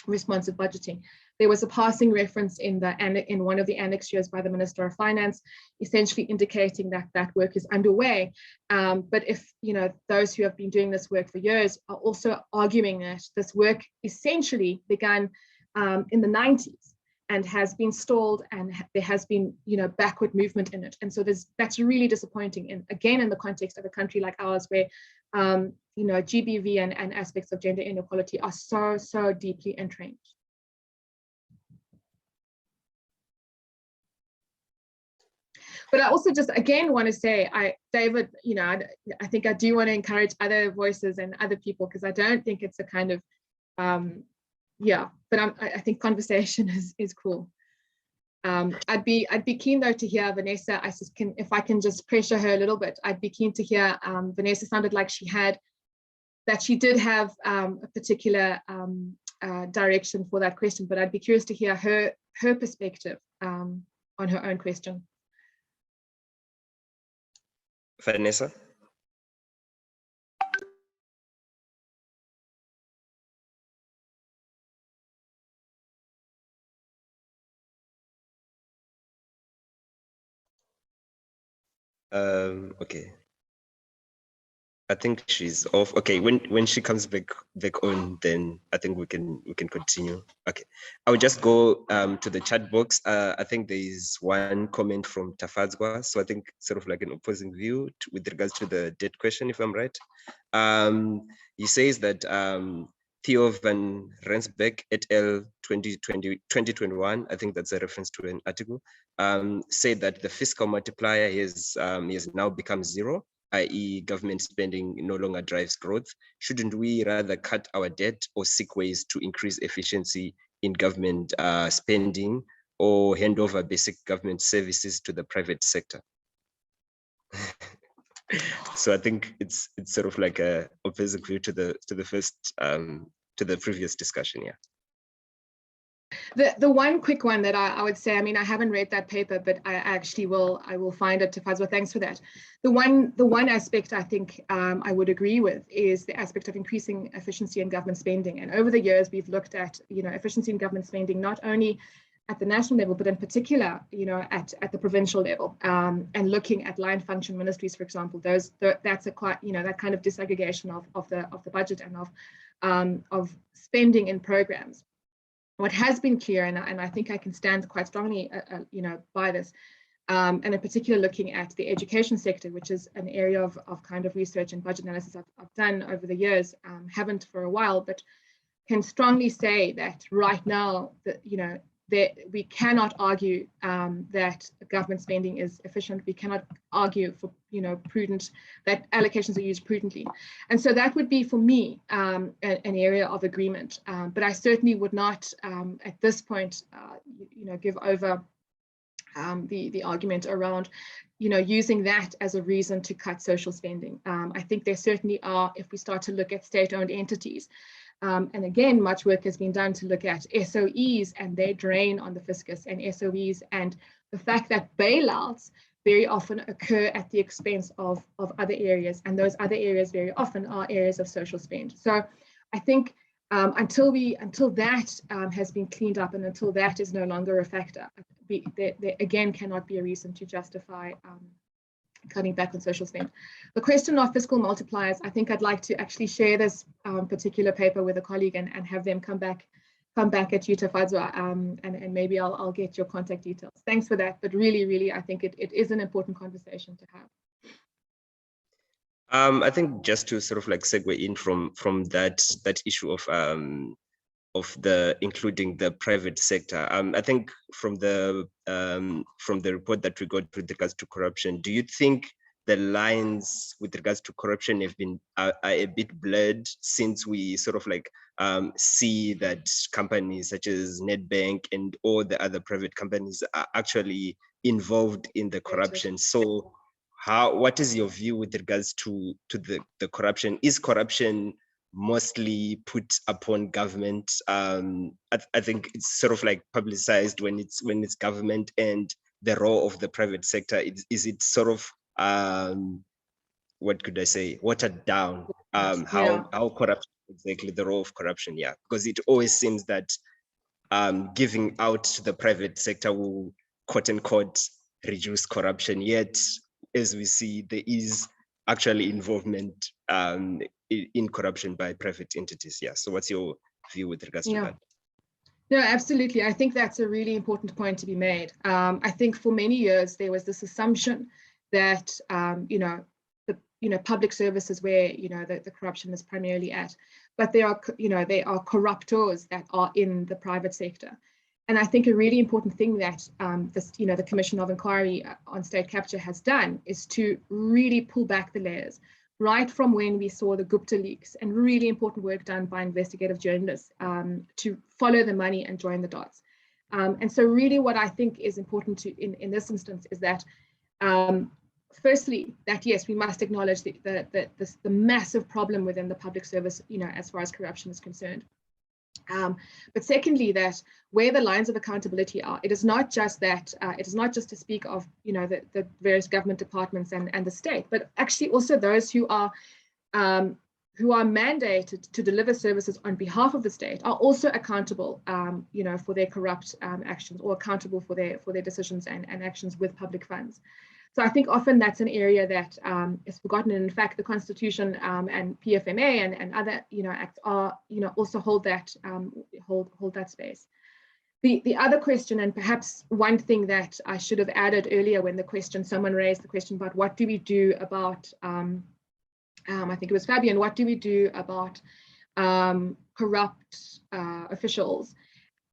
responsive budgeting. There was a passing reference in one of the annex years by the Minister of Finance, essentially indicating that that work is underway. But if those who have been doing this work for years are also arguing that this work essentially began in the 90s and has been stalled, and there has been backward movement in it. And so that's really disappointing. And again, in the context of a country like ours, where GBV and aspects of gender inequality are so deeply entrenched. But I also just again want to say, David, I think I do want to encourage other voices and other people, because I don't think it's a kind of but I think conversation is cool. I'd be keen though to hear Vanessa. If I can just pressure her a little bit, I'd be keen to hear. Vanessa sounded like she did have a particular direction for that question, but I'd be curious to hear her perspective on her own question. Vanessa? Okay. I think she's off. Okay, when she comes back on, then I think we can continue. Okay, I will just go to the chat box. I think there is one comment from Tafadzwa, so I think sort of like an opposing view with regards to the debt question, if I'm right. He says that Theo van Rensbeck et al. 2021, I think that's a reference to an article, said that the fiscal multiplier has now become zero, i.e. government spending no longer drives growth. Shouldn't we rather cut our debt or seek ways to increase efficiency in government spending, or hand over basic government services to the private sector? So I think it's sort of like a opposite view to the first to the previous discussion. Yeah. The one quick one that I would say, I mean, I haven't read that paper, but I will find it. Tafadzwa, thanks for that. The one aspect I think I would agree with is the aspect of increasing efficiency in government spending. And over the years, we've looked at efficiency in government spending, not only at the national level, but in particular, at the provincial level, and looking at line function ministries, for example. That's a quite that kind of disaggregation of the budget and of spending in programs. What has been clear, and I think I can stand quite strongly, by this, and in particular looking at the education sector, which is an area of kind of research and budget analysis I've done over the years, haven't for a while, but can strongly say that right now, we cannot argue that government spending is efficient. We cannot argue for prudent, that allocations are used prudently, and so that would be for me an area of agreement. But I certainly would not at this point give over the argument around using that as a reason to cut social spending. I think there certainly are, if we start to look at state-owned entities. And again, much work has been done to look at SOEs and their drain on the fiscus, and SOEs and the fact that bailouts very often occur at the expense of other areas, and those other areas very often are areas of social spend. So I think until that has been cleaned up, and until that is no longer a factor, there again cannot be a reason to justify cutting back on social spend. The question of fiscal multipliers, I think I'd like to actually share this particular paper with a colleague and have them come back at you, Tafadzwa, and maybe I'll get your contact details. Thanks for that. But really, I think it is an important conversation to have. I think just to sort of like segue in from that issue of the including the private sector. I think from the report that we got with regards to corruption, do you think the lines with regards to corruption have been are a bit blurred, since we sort of like see that companies such as Nedbank and all the other private companies are actually involved in the corruption? So what is your view with regards to the corruption? Is corruption mostly put upon government? I think it's sort of like publicized when it's government, and the role of the private sector, is it sort of what could I say, watered down? How corruption, exactly the role of corruption? Yeah, because it always seems that giving out to the private sector will, quote unquote, reduce corruption, yet as we see, there is actually involvement in corruption by private entities. Yeah. So what's your view with regards to that? No, absolutely. I think that's a really important point to be made. I think for many years there was this assumption that public services where the corruption is primarily at, but there are corruptors that are in the private sector. And I think a really important thing that the Commission of Inquiry on State Capture has done is to really pull back the layers, right from when we saw the Gupta leaks, and really important work done by investigative journalists to follow the money and join the dots. And so really what I think is important in this instance is that, firstly, that yes, we must acknowledge the massive problem within the public service, as far as corruption is concerned. But secondly, that where the lines of accountability are, it is not just that, it is not just to speak of, the various government departments and the state, but actually also those who are mandated to deliver services on behalf of the state are also accountable, for their corrupt actions, or accountable for their decisions and actions with public funds. So I think often that's an area that is forgotten. And in fact, the Constitution and PFMA and other acts are also hold that space. The other question, and perhaps one thing that I should have added earlier when someone raised the question about what do we do about I think it was Fabian, what do we do about corrupt officials?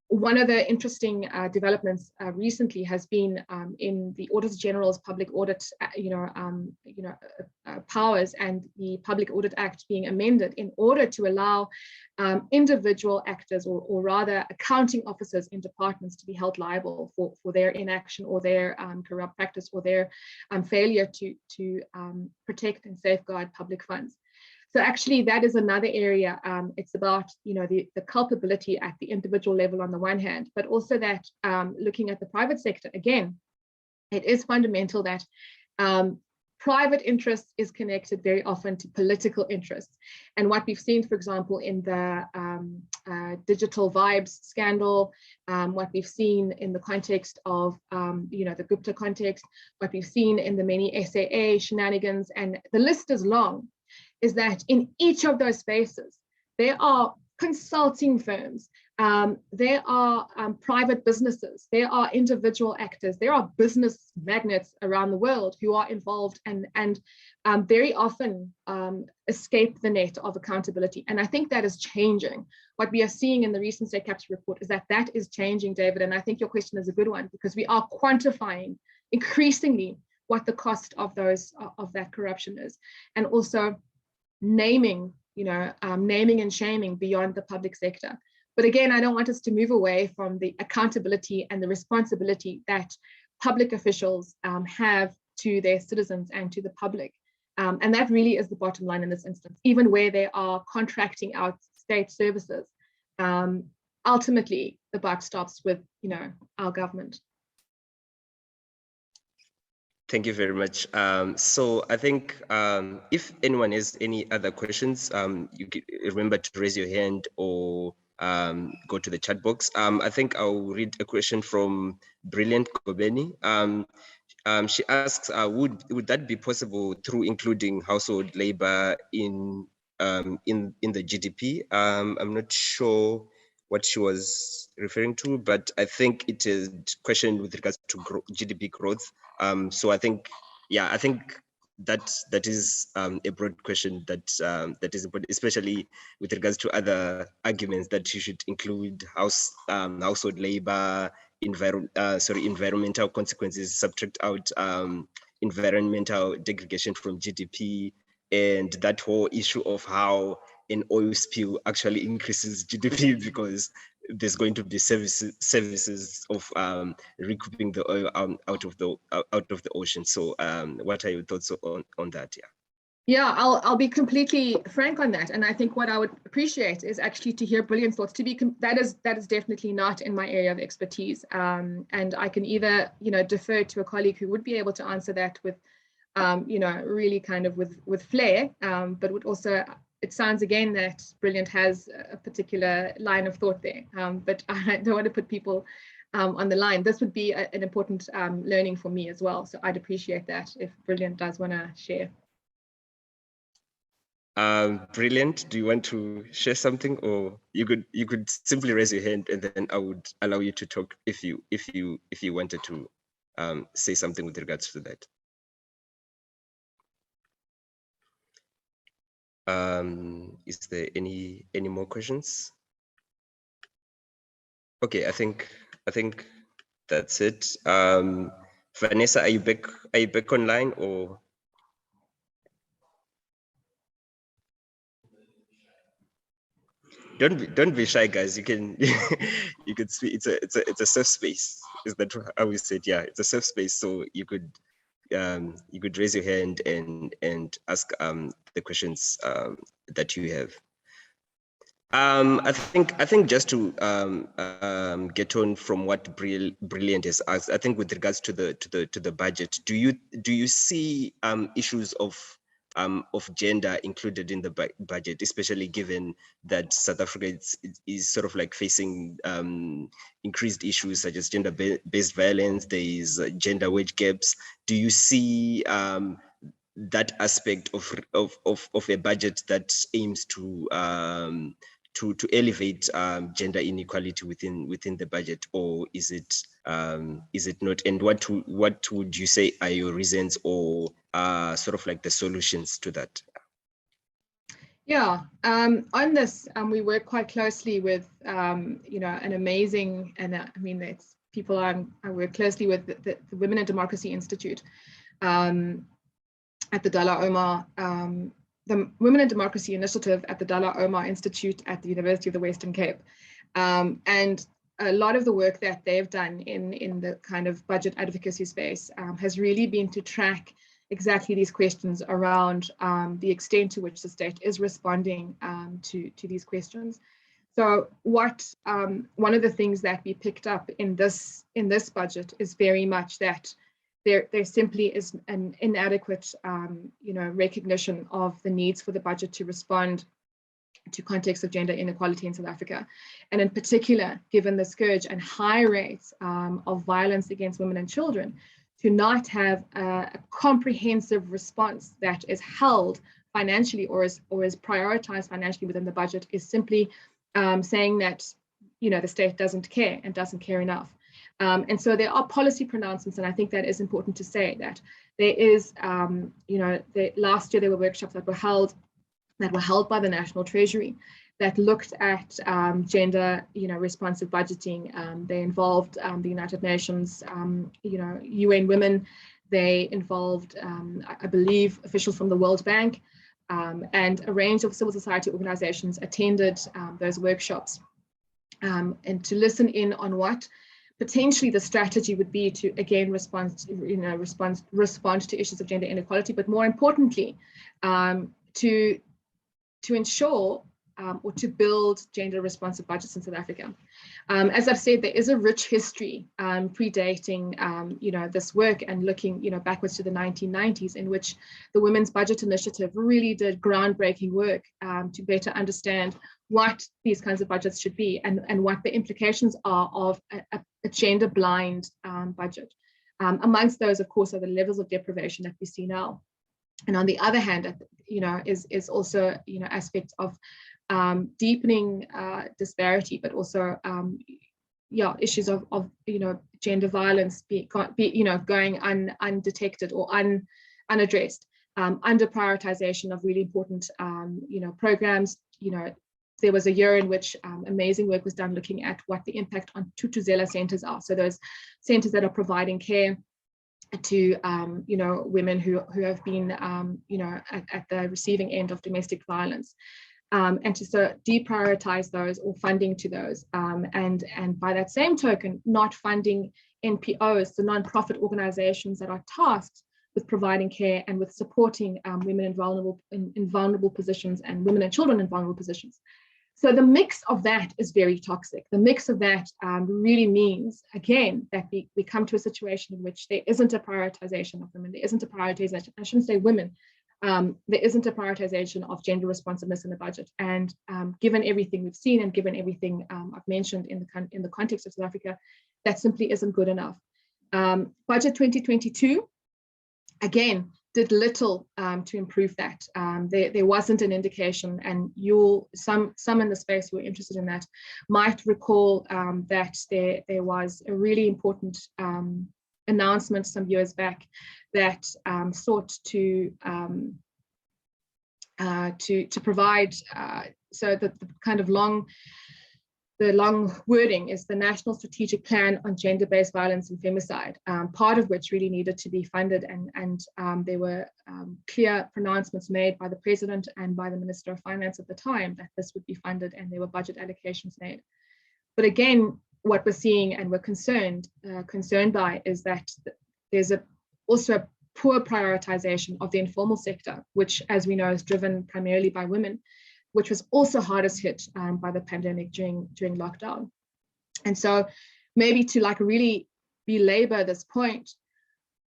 One of the interesting developments recently has been in the Auditor General's public audit, powers, and the Public Audit Act being amended in order to allow individual actors, or rather accounting officers in departments, to be held liable for their inaction or their corrupt practice, or their failure to protect and safeguard public funds. So actually, that is another area. It's about the culpability at the individual level on the one hand, but also that looking at the private sector, again, it is fundamental that private interest is connected very often to political interests. And what we've seen, for example, in the digital vibes scandal, what we've seen in the context of the Gupta context, what we've seen in the many SAA shenanigans, and the list is long, is that in each of those spaces, there are consulting firms there are private businesses, there are individual actors, there are business magnates around the world who are involved and very often escape the net of accountability. And I think that is changing. What we are seeing in the recent State Capture report is that that is changing, David. And I think your question is a good one, because we are quantifying increasingly what the cost of that corruption is, and also naming, naming and shaming beyond the public sector. But again, I don't want us to move away from the accountability and the responsibility that public officials have to their citizens and to the public. And that really is the bottom line in this instance, even where they are contracting out state services. Ultimately, the buck stops with, our government. Thank you very much. So I think if anyone has any other questions, you can remember to raise your hand or go to the chat box. I think I'll read a question from Brilliant Gobeni. She asks, would that be possible through including household labor in the GDP? I'm not sure what she was referring to, but I think it is a question with regards to GDP growth. So I think, yeah, I think that is a broad question that is important, especially with regards to other arguments that you should include household labor, environmental consequences, subtract out environmental degradation from GDP, and that whole issue of how an oil spill actually increases GDP because there's going to be services of recouping the oil out of the ocean. So what are your thoughts on that? Yeah, I'll be completely frank on that, and I think what I would appreciate is actually to hear Brilliant's thoughts. That is definitely not in my area of expertise, and I can either defer to a colleague who would be able to answer that with really kind of with flair, but would also, it sounds again that Brilliant has a particular line of thought there, but I don't want to put people on the line. This would be an important learning for me as well, so I'd appreciate that if Brilliant does want to share. Brilliant. Do you want to share something, or you could simply raise your hand and then I would allow you to talk if you wanted to say something with regards to that. Is there any more questions? Okay, I think that's it. Vanessa, are you back online or? Don't be shy, guys. You can you could speak. It's a safe space. Is that how we said? Yeah, it's a safe space. So you could raise your hand and ask the questions that you have. I think just to get on from what Brilliant has asked, I think with regards to the budget, do you see issues of gender included in the budget, especially given that South Africa is sort of like facing increased issues such as gender-based violence, there is gender wage gaps. Do you see that aspect of a budget that aims to elevate gender inequality within the budget, or is it not? And what would you say are your reasons or sort of like the solutions to that? Yeah, on this, we work quite closely with an amazing, and I mean it's people I work closely with the Women in Democracy Institute at the Dullah Omar. The Women in Democracy Initiative at the Dullah Omar Institute at the University of the Western Cape. And a lot of the work that they've done in the kind of budget advocacy space has really been to track exactly these questions around the extent to which the state is responding to these questions. So one of the things that we picked up in this budget is very much that there simply is an inadequate, recognition of the needs for the budget to respond to context of gender inequality in South Africa, and in particular, given the scourge and high rates of violence against women and children, to not have a comprehensive response that is held financially or is prioritized financially within the budget is simply saying that the state doesn't care and doesn't care enough. And so there are policy pronouncements, and I think that is important to say that there is, last year there were workshops that were held by the National Treasury that looked at gender, responsive budgeting. They involved the United Nations, UN Women. They involved, I believe, officials from the World Bank, and a range of civil society organizations attended those workshops, and to listen in on what potentially the strategy would be to, again, respond to issues of gender inequality, but more importantly, to ensure or to build gender responsive budgets in South Africa. As I've said, there is a rich history predating this work and looking backwards to the 1990s, in which the Women's Budget Initiative really did groundbreaking work to better understand what these kinds of budgets should be and what the implications are of a gender blind budget. Amongst those, of course, are the levels of deprivation that we see now. And on the other hand, is also aspects of deepening disparity, but also issues of gender violence going undetected or unaddressed, under prioritization of really important programs. There was a year in which amazing work was done looking at what the impact on Tutuzela centers are. So those centers that are providing care to women who have been at the receiving end of domestic violence, and to deprioritize those or funding to those, and by that same token, not funding NPOs, the non-profit organizations that are tasked with providing care and with supporting women in vulnerable positions and women and children in vulnerable positions. So the mix of that is very toxic. The mix of that really means, again, that we come to a situation in which there isn't a prioritization of women, there isn't a prioritization, I shouldn't say women, there isn't a prioritization of gender responsiveness in the budget. And given everything we've seen and given everything I've mentioned in the context of South Africa, that simply isn't good enough. Budget 2022, again, did little to improve that. There wasn't an indication, and some in the space who are interested in that might recall that there was a really important announcement some years back that sought to provide, so that the kind of the long wording is the National Strategic Plan on Gender-Based Violence and Femicide, part of which really needed to be funded, and there were clear pronouncements made by the President and by the Minister of Finance at the time that this would be funded, and there were budget allocations made. But again, what we're seeing and we're concerned by is that there's also a poor prioritization of the informal sector, which, as we know, is driven primarily by women, which was also hardest hit by the pandemic during lockdown. And so maybe to really belabor this point,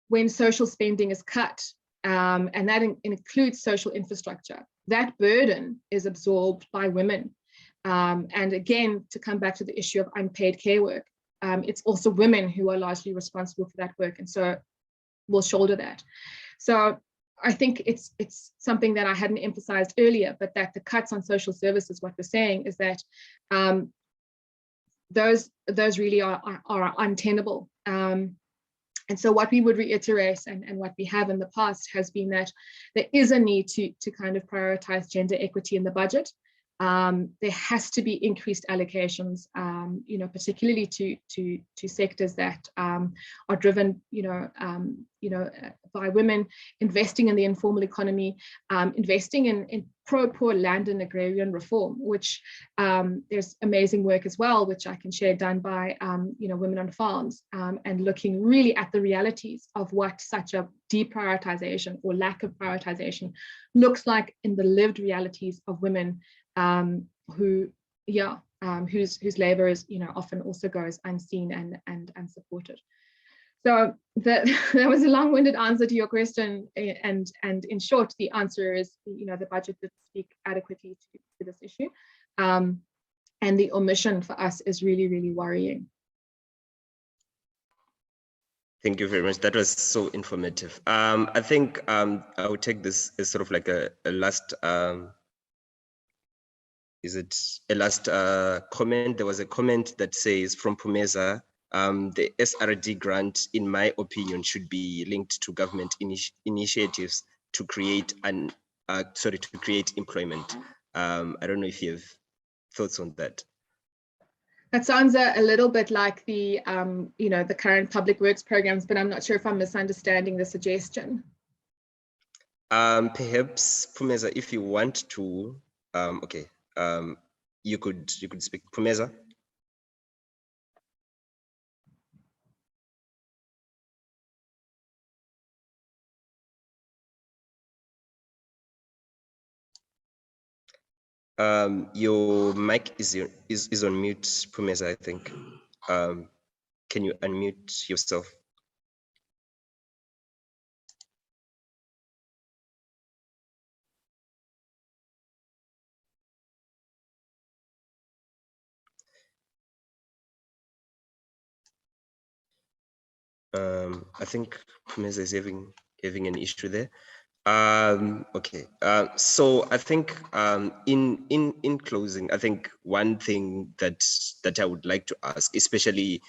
when social spending is cut, and that includes social infrastructure, that burden is absorbed by women. And again, to come back to the issue of unpaid care work, it's also women who are largely responsible for that work, and so will shoulder that. So I think it's something that I hadn't emphasized earlier, but that the cuts on social services, what we're saying is that those really are untenable. And so what we would reiterate, and what we have in the past, has been that there is a need to kind of prioritize gender equity in the budget. There has to be increased allocations, particularly to sectors that are driven, by women, investing in the informal economy, investing in pro-poor land and agrarian reform, which there's amazing work as well, which I can share, done by women on farms, and looking really at the realities of what such a deprioritization or lack of prioritization looks like in the lived realities of women. Whose labor is often also goes unseen and unsupported. So that was a long-winded answer to your question, and in short, the answer is the budget did speak adequately to this issue, and the omission for us is really, really worrying. Thank you very much. That was so informative. I think I would take this as sort of like a last is it a last comment? There was a comment that says from Pumeza, the SRD grant, in my opinion, should be linked to government initiatives to create to create employment. I don't know if you have thoughts on that. That sounds a little bit like the, the current public works programs, but I'm not sure if I'm misunderstanding the suggestion. Perhaps Pumeza, if you want to, okay, you could speak, Pumeza. Your mic is on mute, Pumeza, I think. Can you unmute yourself? I think Pumeza is having an issue there. Okay, so I think in closing, I think one thing that I would like to ask, especially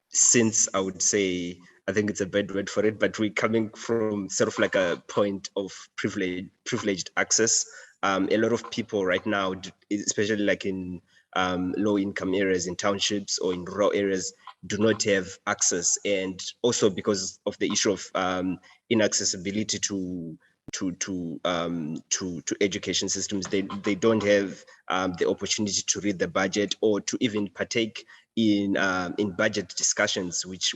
since I would say, I think it's a bad word for it, but we're coming from sort of like a point of privileged access. A lot of people right now, especially like in low income areas, in townships or in rural areas, do not have access, and also because of the issue of inaccessibility to education systems, they don't have the opportunity to read the budget or to even partake in budget discussions, which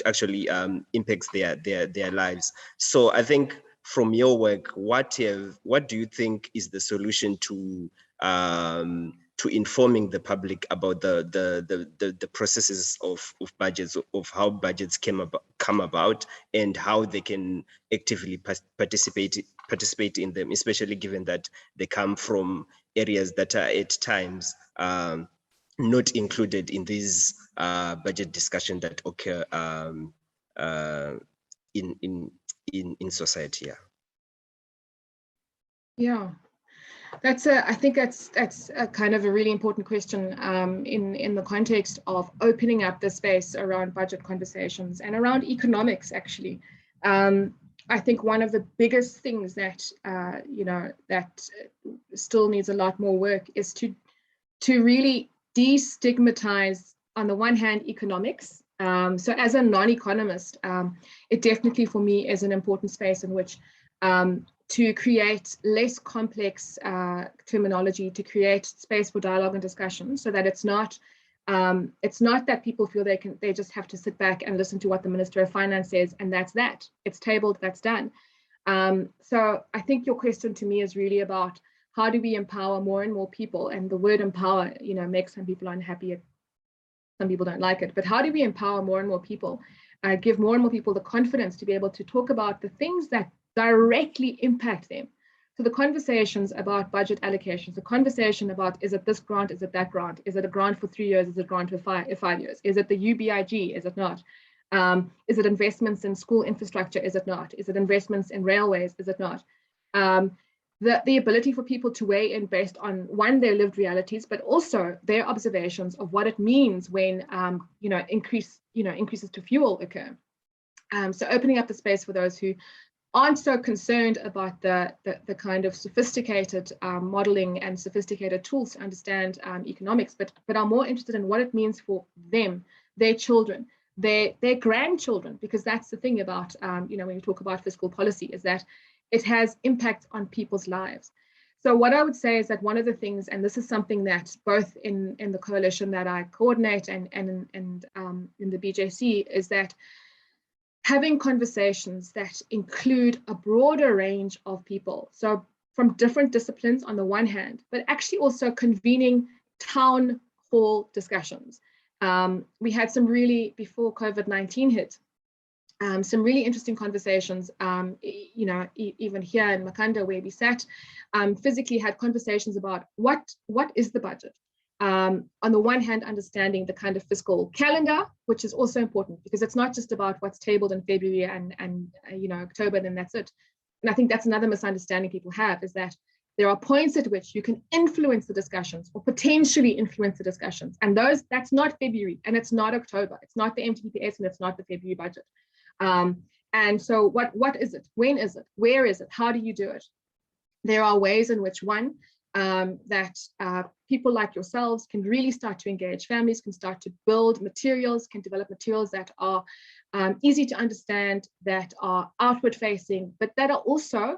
actually impacts their lives. So I think from your work, what do you think is the solution to informing the public about the processes of budgets, of how budgets come about, and how they can actively participate in them, especially given that they come from areas that are at times not included in these budget discussions that occur in society. Yeah. I think that's a kind of a really important question in the context of opening up the space around budget conversations and around economics, actually. I think one of the biggest things that, that still needs a lot more work is to really destigmatize, on the one hand, economics. So as a non-economist, it definitely for me is an important space in which to create less complex terminology, to create space for dialogue and discussion, so that it's not that people feel they just have to sit back and listen to what the Minister of Finance says, and that's that. It's tabled, that's done. So I think your question to me is really about how do we empower more and more people? And the word empower, makes some people unhappy. Some people don't like it, but how do we empower more and more people? Give more and more people the confidence to be able to talk about the things that directly impact them. So the conversations about budget allocations, the conversation about, is it this grant, is it that grant? Is it a grant for 3 years? Is it a grant for 5 years? Is it the UBIG? Is it not? Is it investments in school infrastructure? Is it not? Is it investments in railways? Is it not? The ability for people to weigh in based on, one, their lived realities, but also their observations of what it means when increases to fuel occur. So opening up the space for those who aren't so concerned about the kind of sophisticated modeling and sophisticated tools to understand economics, but are more interested in what it means for them, their children, their grandchildren, because that's the thing about when you talk about fiscal policy, is that it has impact on people's lives. So what I would say is that one of the things, and this is something that both in the coalition that I coordinate and in the BJC, is that having conversations that include a broader range of people. So from different disciplines on the one hand, but actually also convening town hall discussions. We had some really, before COVID-19 hit, some really interesting conversations, even here in Makanda where we sat, physically had conversations about what is the budget? On the one hand, understanding the kind of fiscal calendar, which is also important because it's not just about what's tabled in February and October, then that's it. And I think that's another misunderstanding people have, is that There are points at which you can influence the discussions or potentially influence the discussions. And that's not February and it's not October. It's not the MTPS and it's not the February budget. And so what is it? When is it? Where is it? How do you do it? There are ways in which people like yourselves can really start to engage. Families can start to build materials, can develop materials that are easy to understand, that are outward facing, but that are also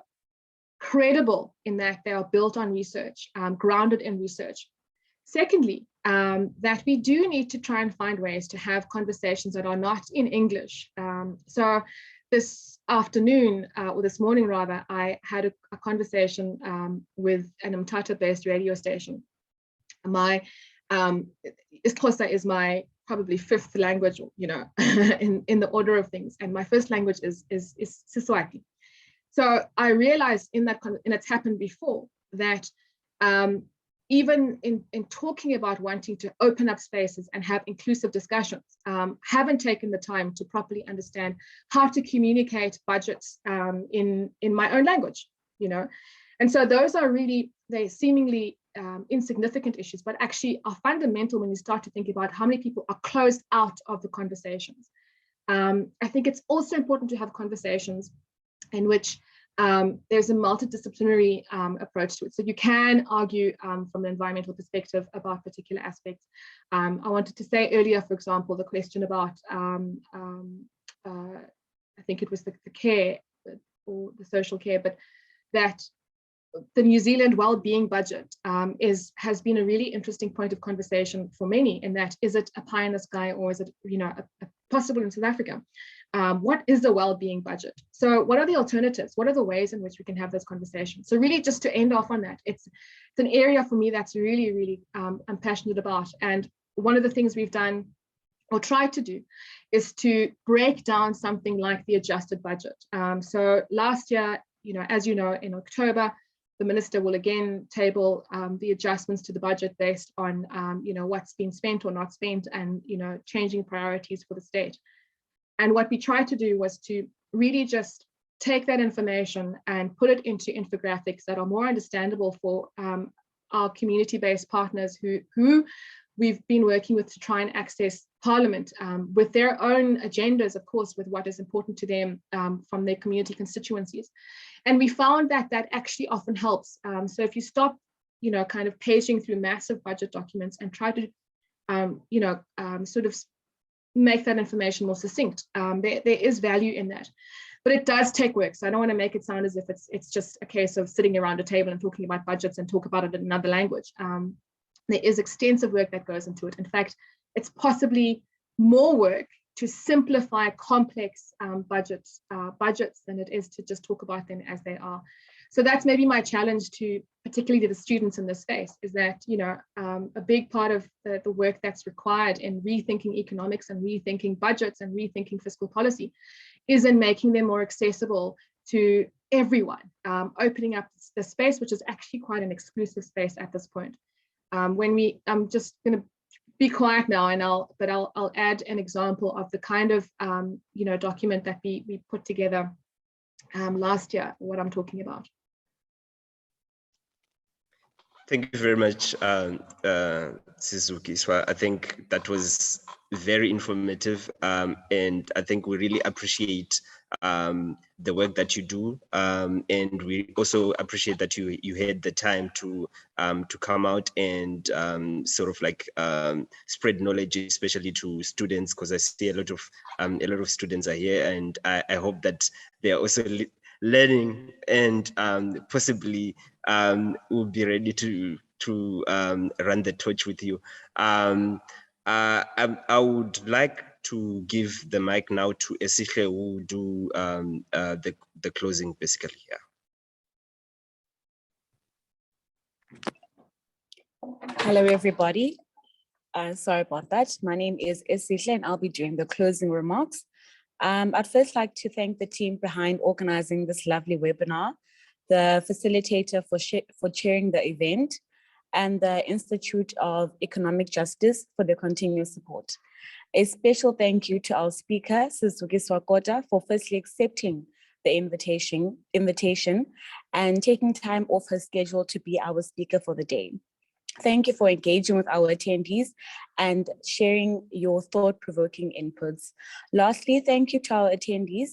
credible in that they are built on research, grounded in research. Secondly, that we do need to try and find ways to have conversations that are not in English. So this afternoon, or this morning rather, I had a conversation with an Mthatha-based radio station. My isiXhosa is my probably fifth language, you know, in the order of things, and my first language is Siswati. So I realized and it's happened before, that even in talking about wanting to open up spaces and have inclusive discussions, haven't taken the time to properly understand how to communicate budgets in my own language, you know. And so those are really, they seemingly insignificant issues, but actually are fundamental when you start to think about how many people are closed out of the conversations. I think it's also important to have conversations in which there's a multidisciplinary approach to it. So you can argue from an environmental perspective about particular aspects. I wanted to say earlier, for example, the question about, I think it was the care or the social care, but that the New Zealand well-being budget has been a really interesting point of conversation for many, in that, is it a pie in the sky, or is it, you know, a possible in South Africa? What is the well-being budget? So what are the alternatives? What are the ways in which we can have those conversations? So really, just to end off on that, it's an area for me that's really, really I'm passionate about. And one of the things we've done or tried to do is to break down something like the adjusted budget. So last year, you know, as you know, in October, the minister will again table the adjustments to the budget based on, you know, what's been spent or not spent, and, you know, changing priorities for the state. And what we tried to do was to really just take that information and put it into infographics that are more understandable for our community-based partners who we've been working with to try and access Parliament with their own agendas, of course, with what is important to them from their community constituencies. And we found that that actually often helps. So if you stop, you know, kind of paging through massive budget documents and try to, you know, sort of make that information more succinct, there is value in that. But it does take work. So I don't want to make it sound as if it's just a case of sitting around a table and talking about budgets and talk about it in another language. There is extensive work that goes into it. In fact, it's possibly more work to simplify complex budgets than it is to just talk about them as they are. So that's maybe my challenge to particularly to the students in this space, is that, you know, a big part of the work that's required in rethinking economics and rethinking budgets and rethinking fiscal policy is in making them more accessible to everyone, opening up the space, which is actually quite an exclusive space at this point. I'm just going to be quiet now, and I'll add an example of the kind of you know, document that we put together last year, what I'm talking about. Thank you very much, Sizuki. So I think that was very informative, and I think we really appreciate the work that you do, and we also appreciate that you had the time to come out and sort of like spread knowledge, especially to students, because I see a lot of students are here, and I hope that they are also learning and possibly will be ready to run the torch with you. I would like to give the mic now to Esihle, who will do the closing basically. Yeah. Hello, everybody. Sorry about that. My name is Esihle, and I'll be doing the closing remarks. I'd first like to thank the team behind organizing this lovely webinar, the facilitator for chairing the event, and the Institute of Economic Justice for the continuous support. A special thank you to our speaker, Sizuki Swakota, for firstly accepting the invitation and taking time off her schedule to be our speaker for the day. Thank you for engaging with our attendees and sharing your thought-provoking inputs. Lastly, thank you to our attendees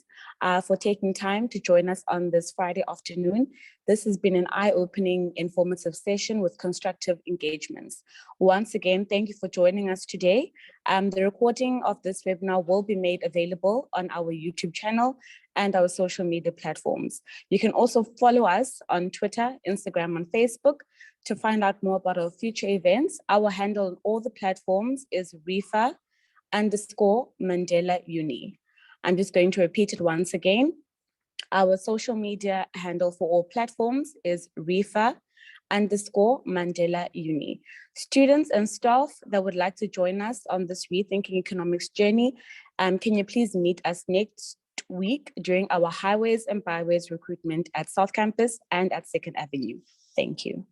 for taking time to join us on this Friday afternoon. This has been an eye-opening, informative session with constructive engagements. Once again, thank you for joining us today. The recording of this webinar will be made available on our YouTube channel and our social media platforms. You can also follow us on Twitter, Instagram, and Facebook. To find out more about our future events, our handle on all the platforms is REFA_Mandela Uni. I'm just going to repeat it once again. Our social media handle for all platforms is REFA_Mandela Uni. Students and staff that would like to join us on this Rethinking Economics journey, can you please meet us next week during our Highways and Byways recruitment at South Campus and at 2nd Avenue. Thank you.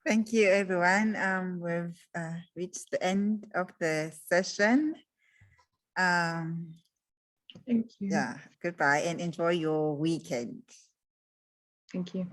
Thank you, everyone. We've reached the end of the session. Thank you. Yeah, goodbye and enjoy your weekend. Thank you.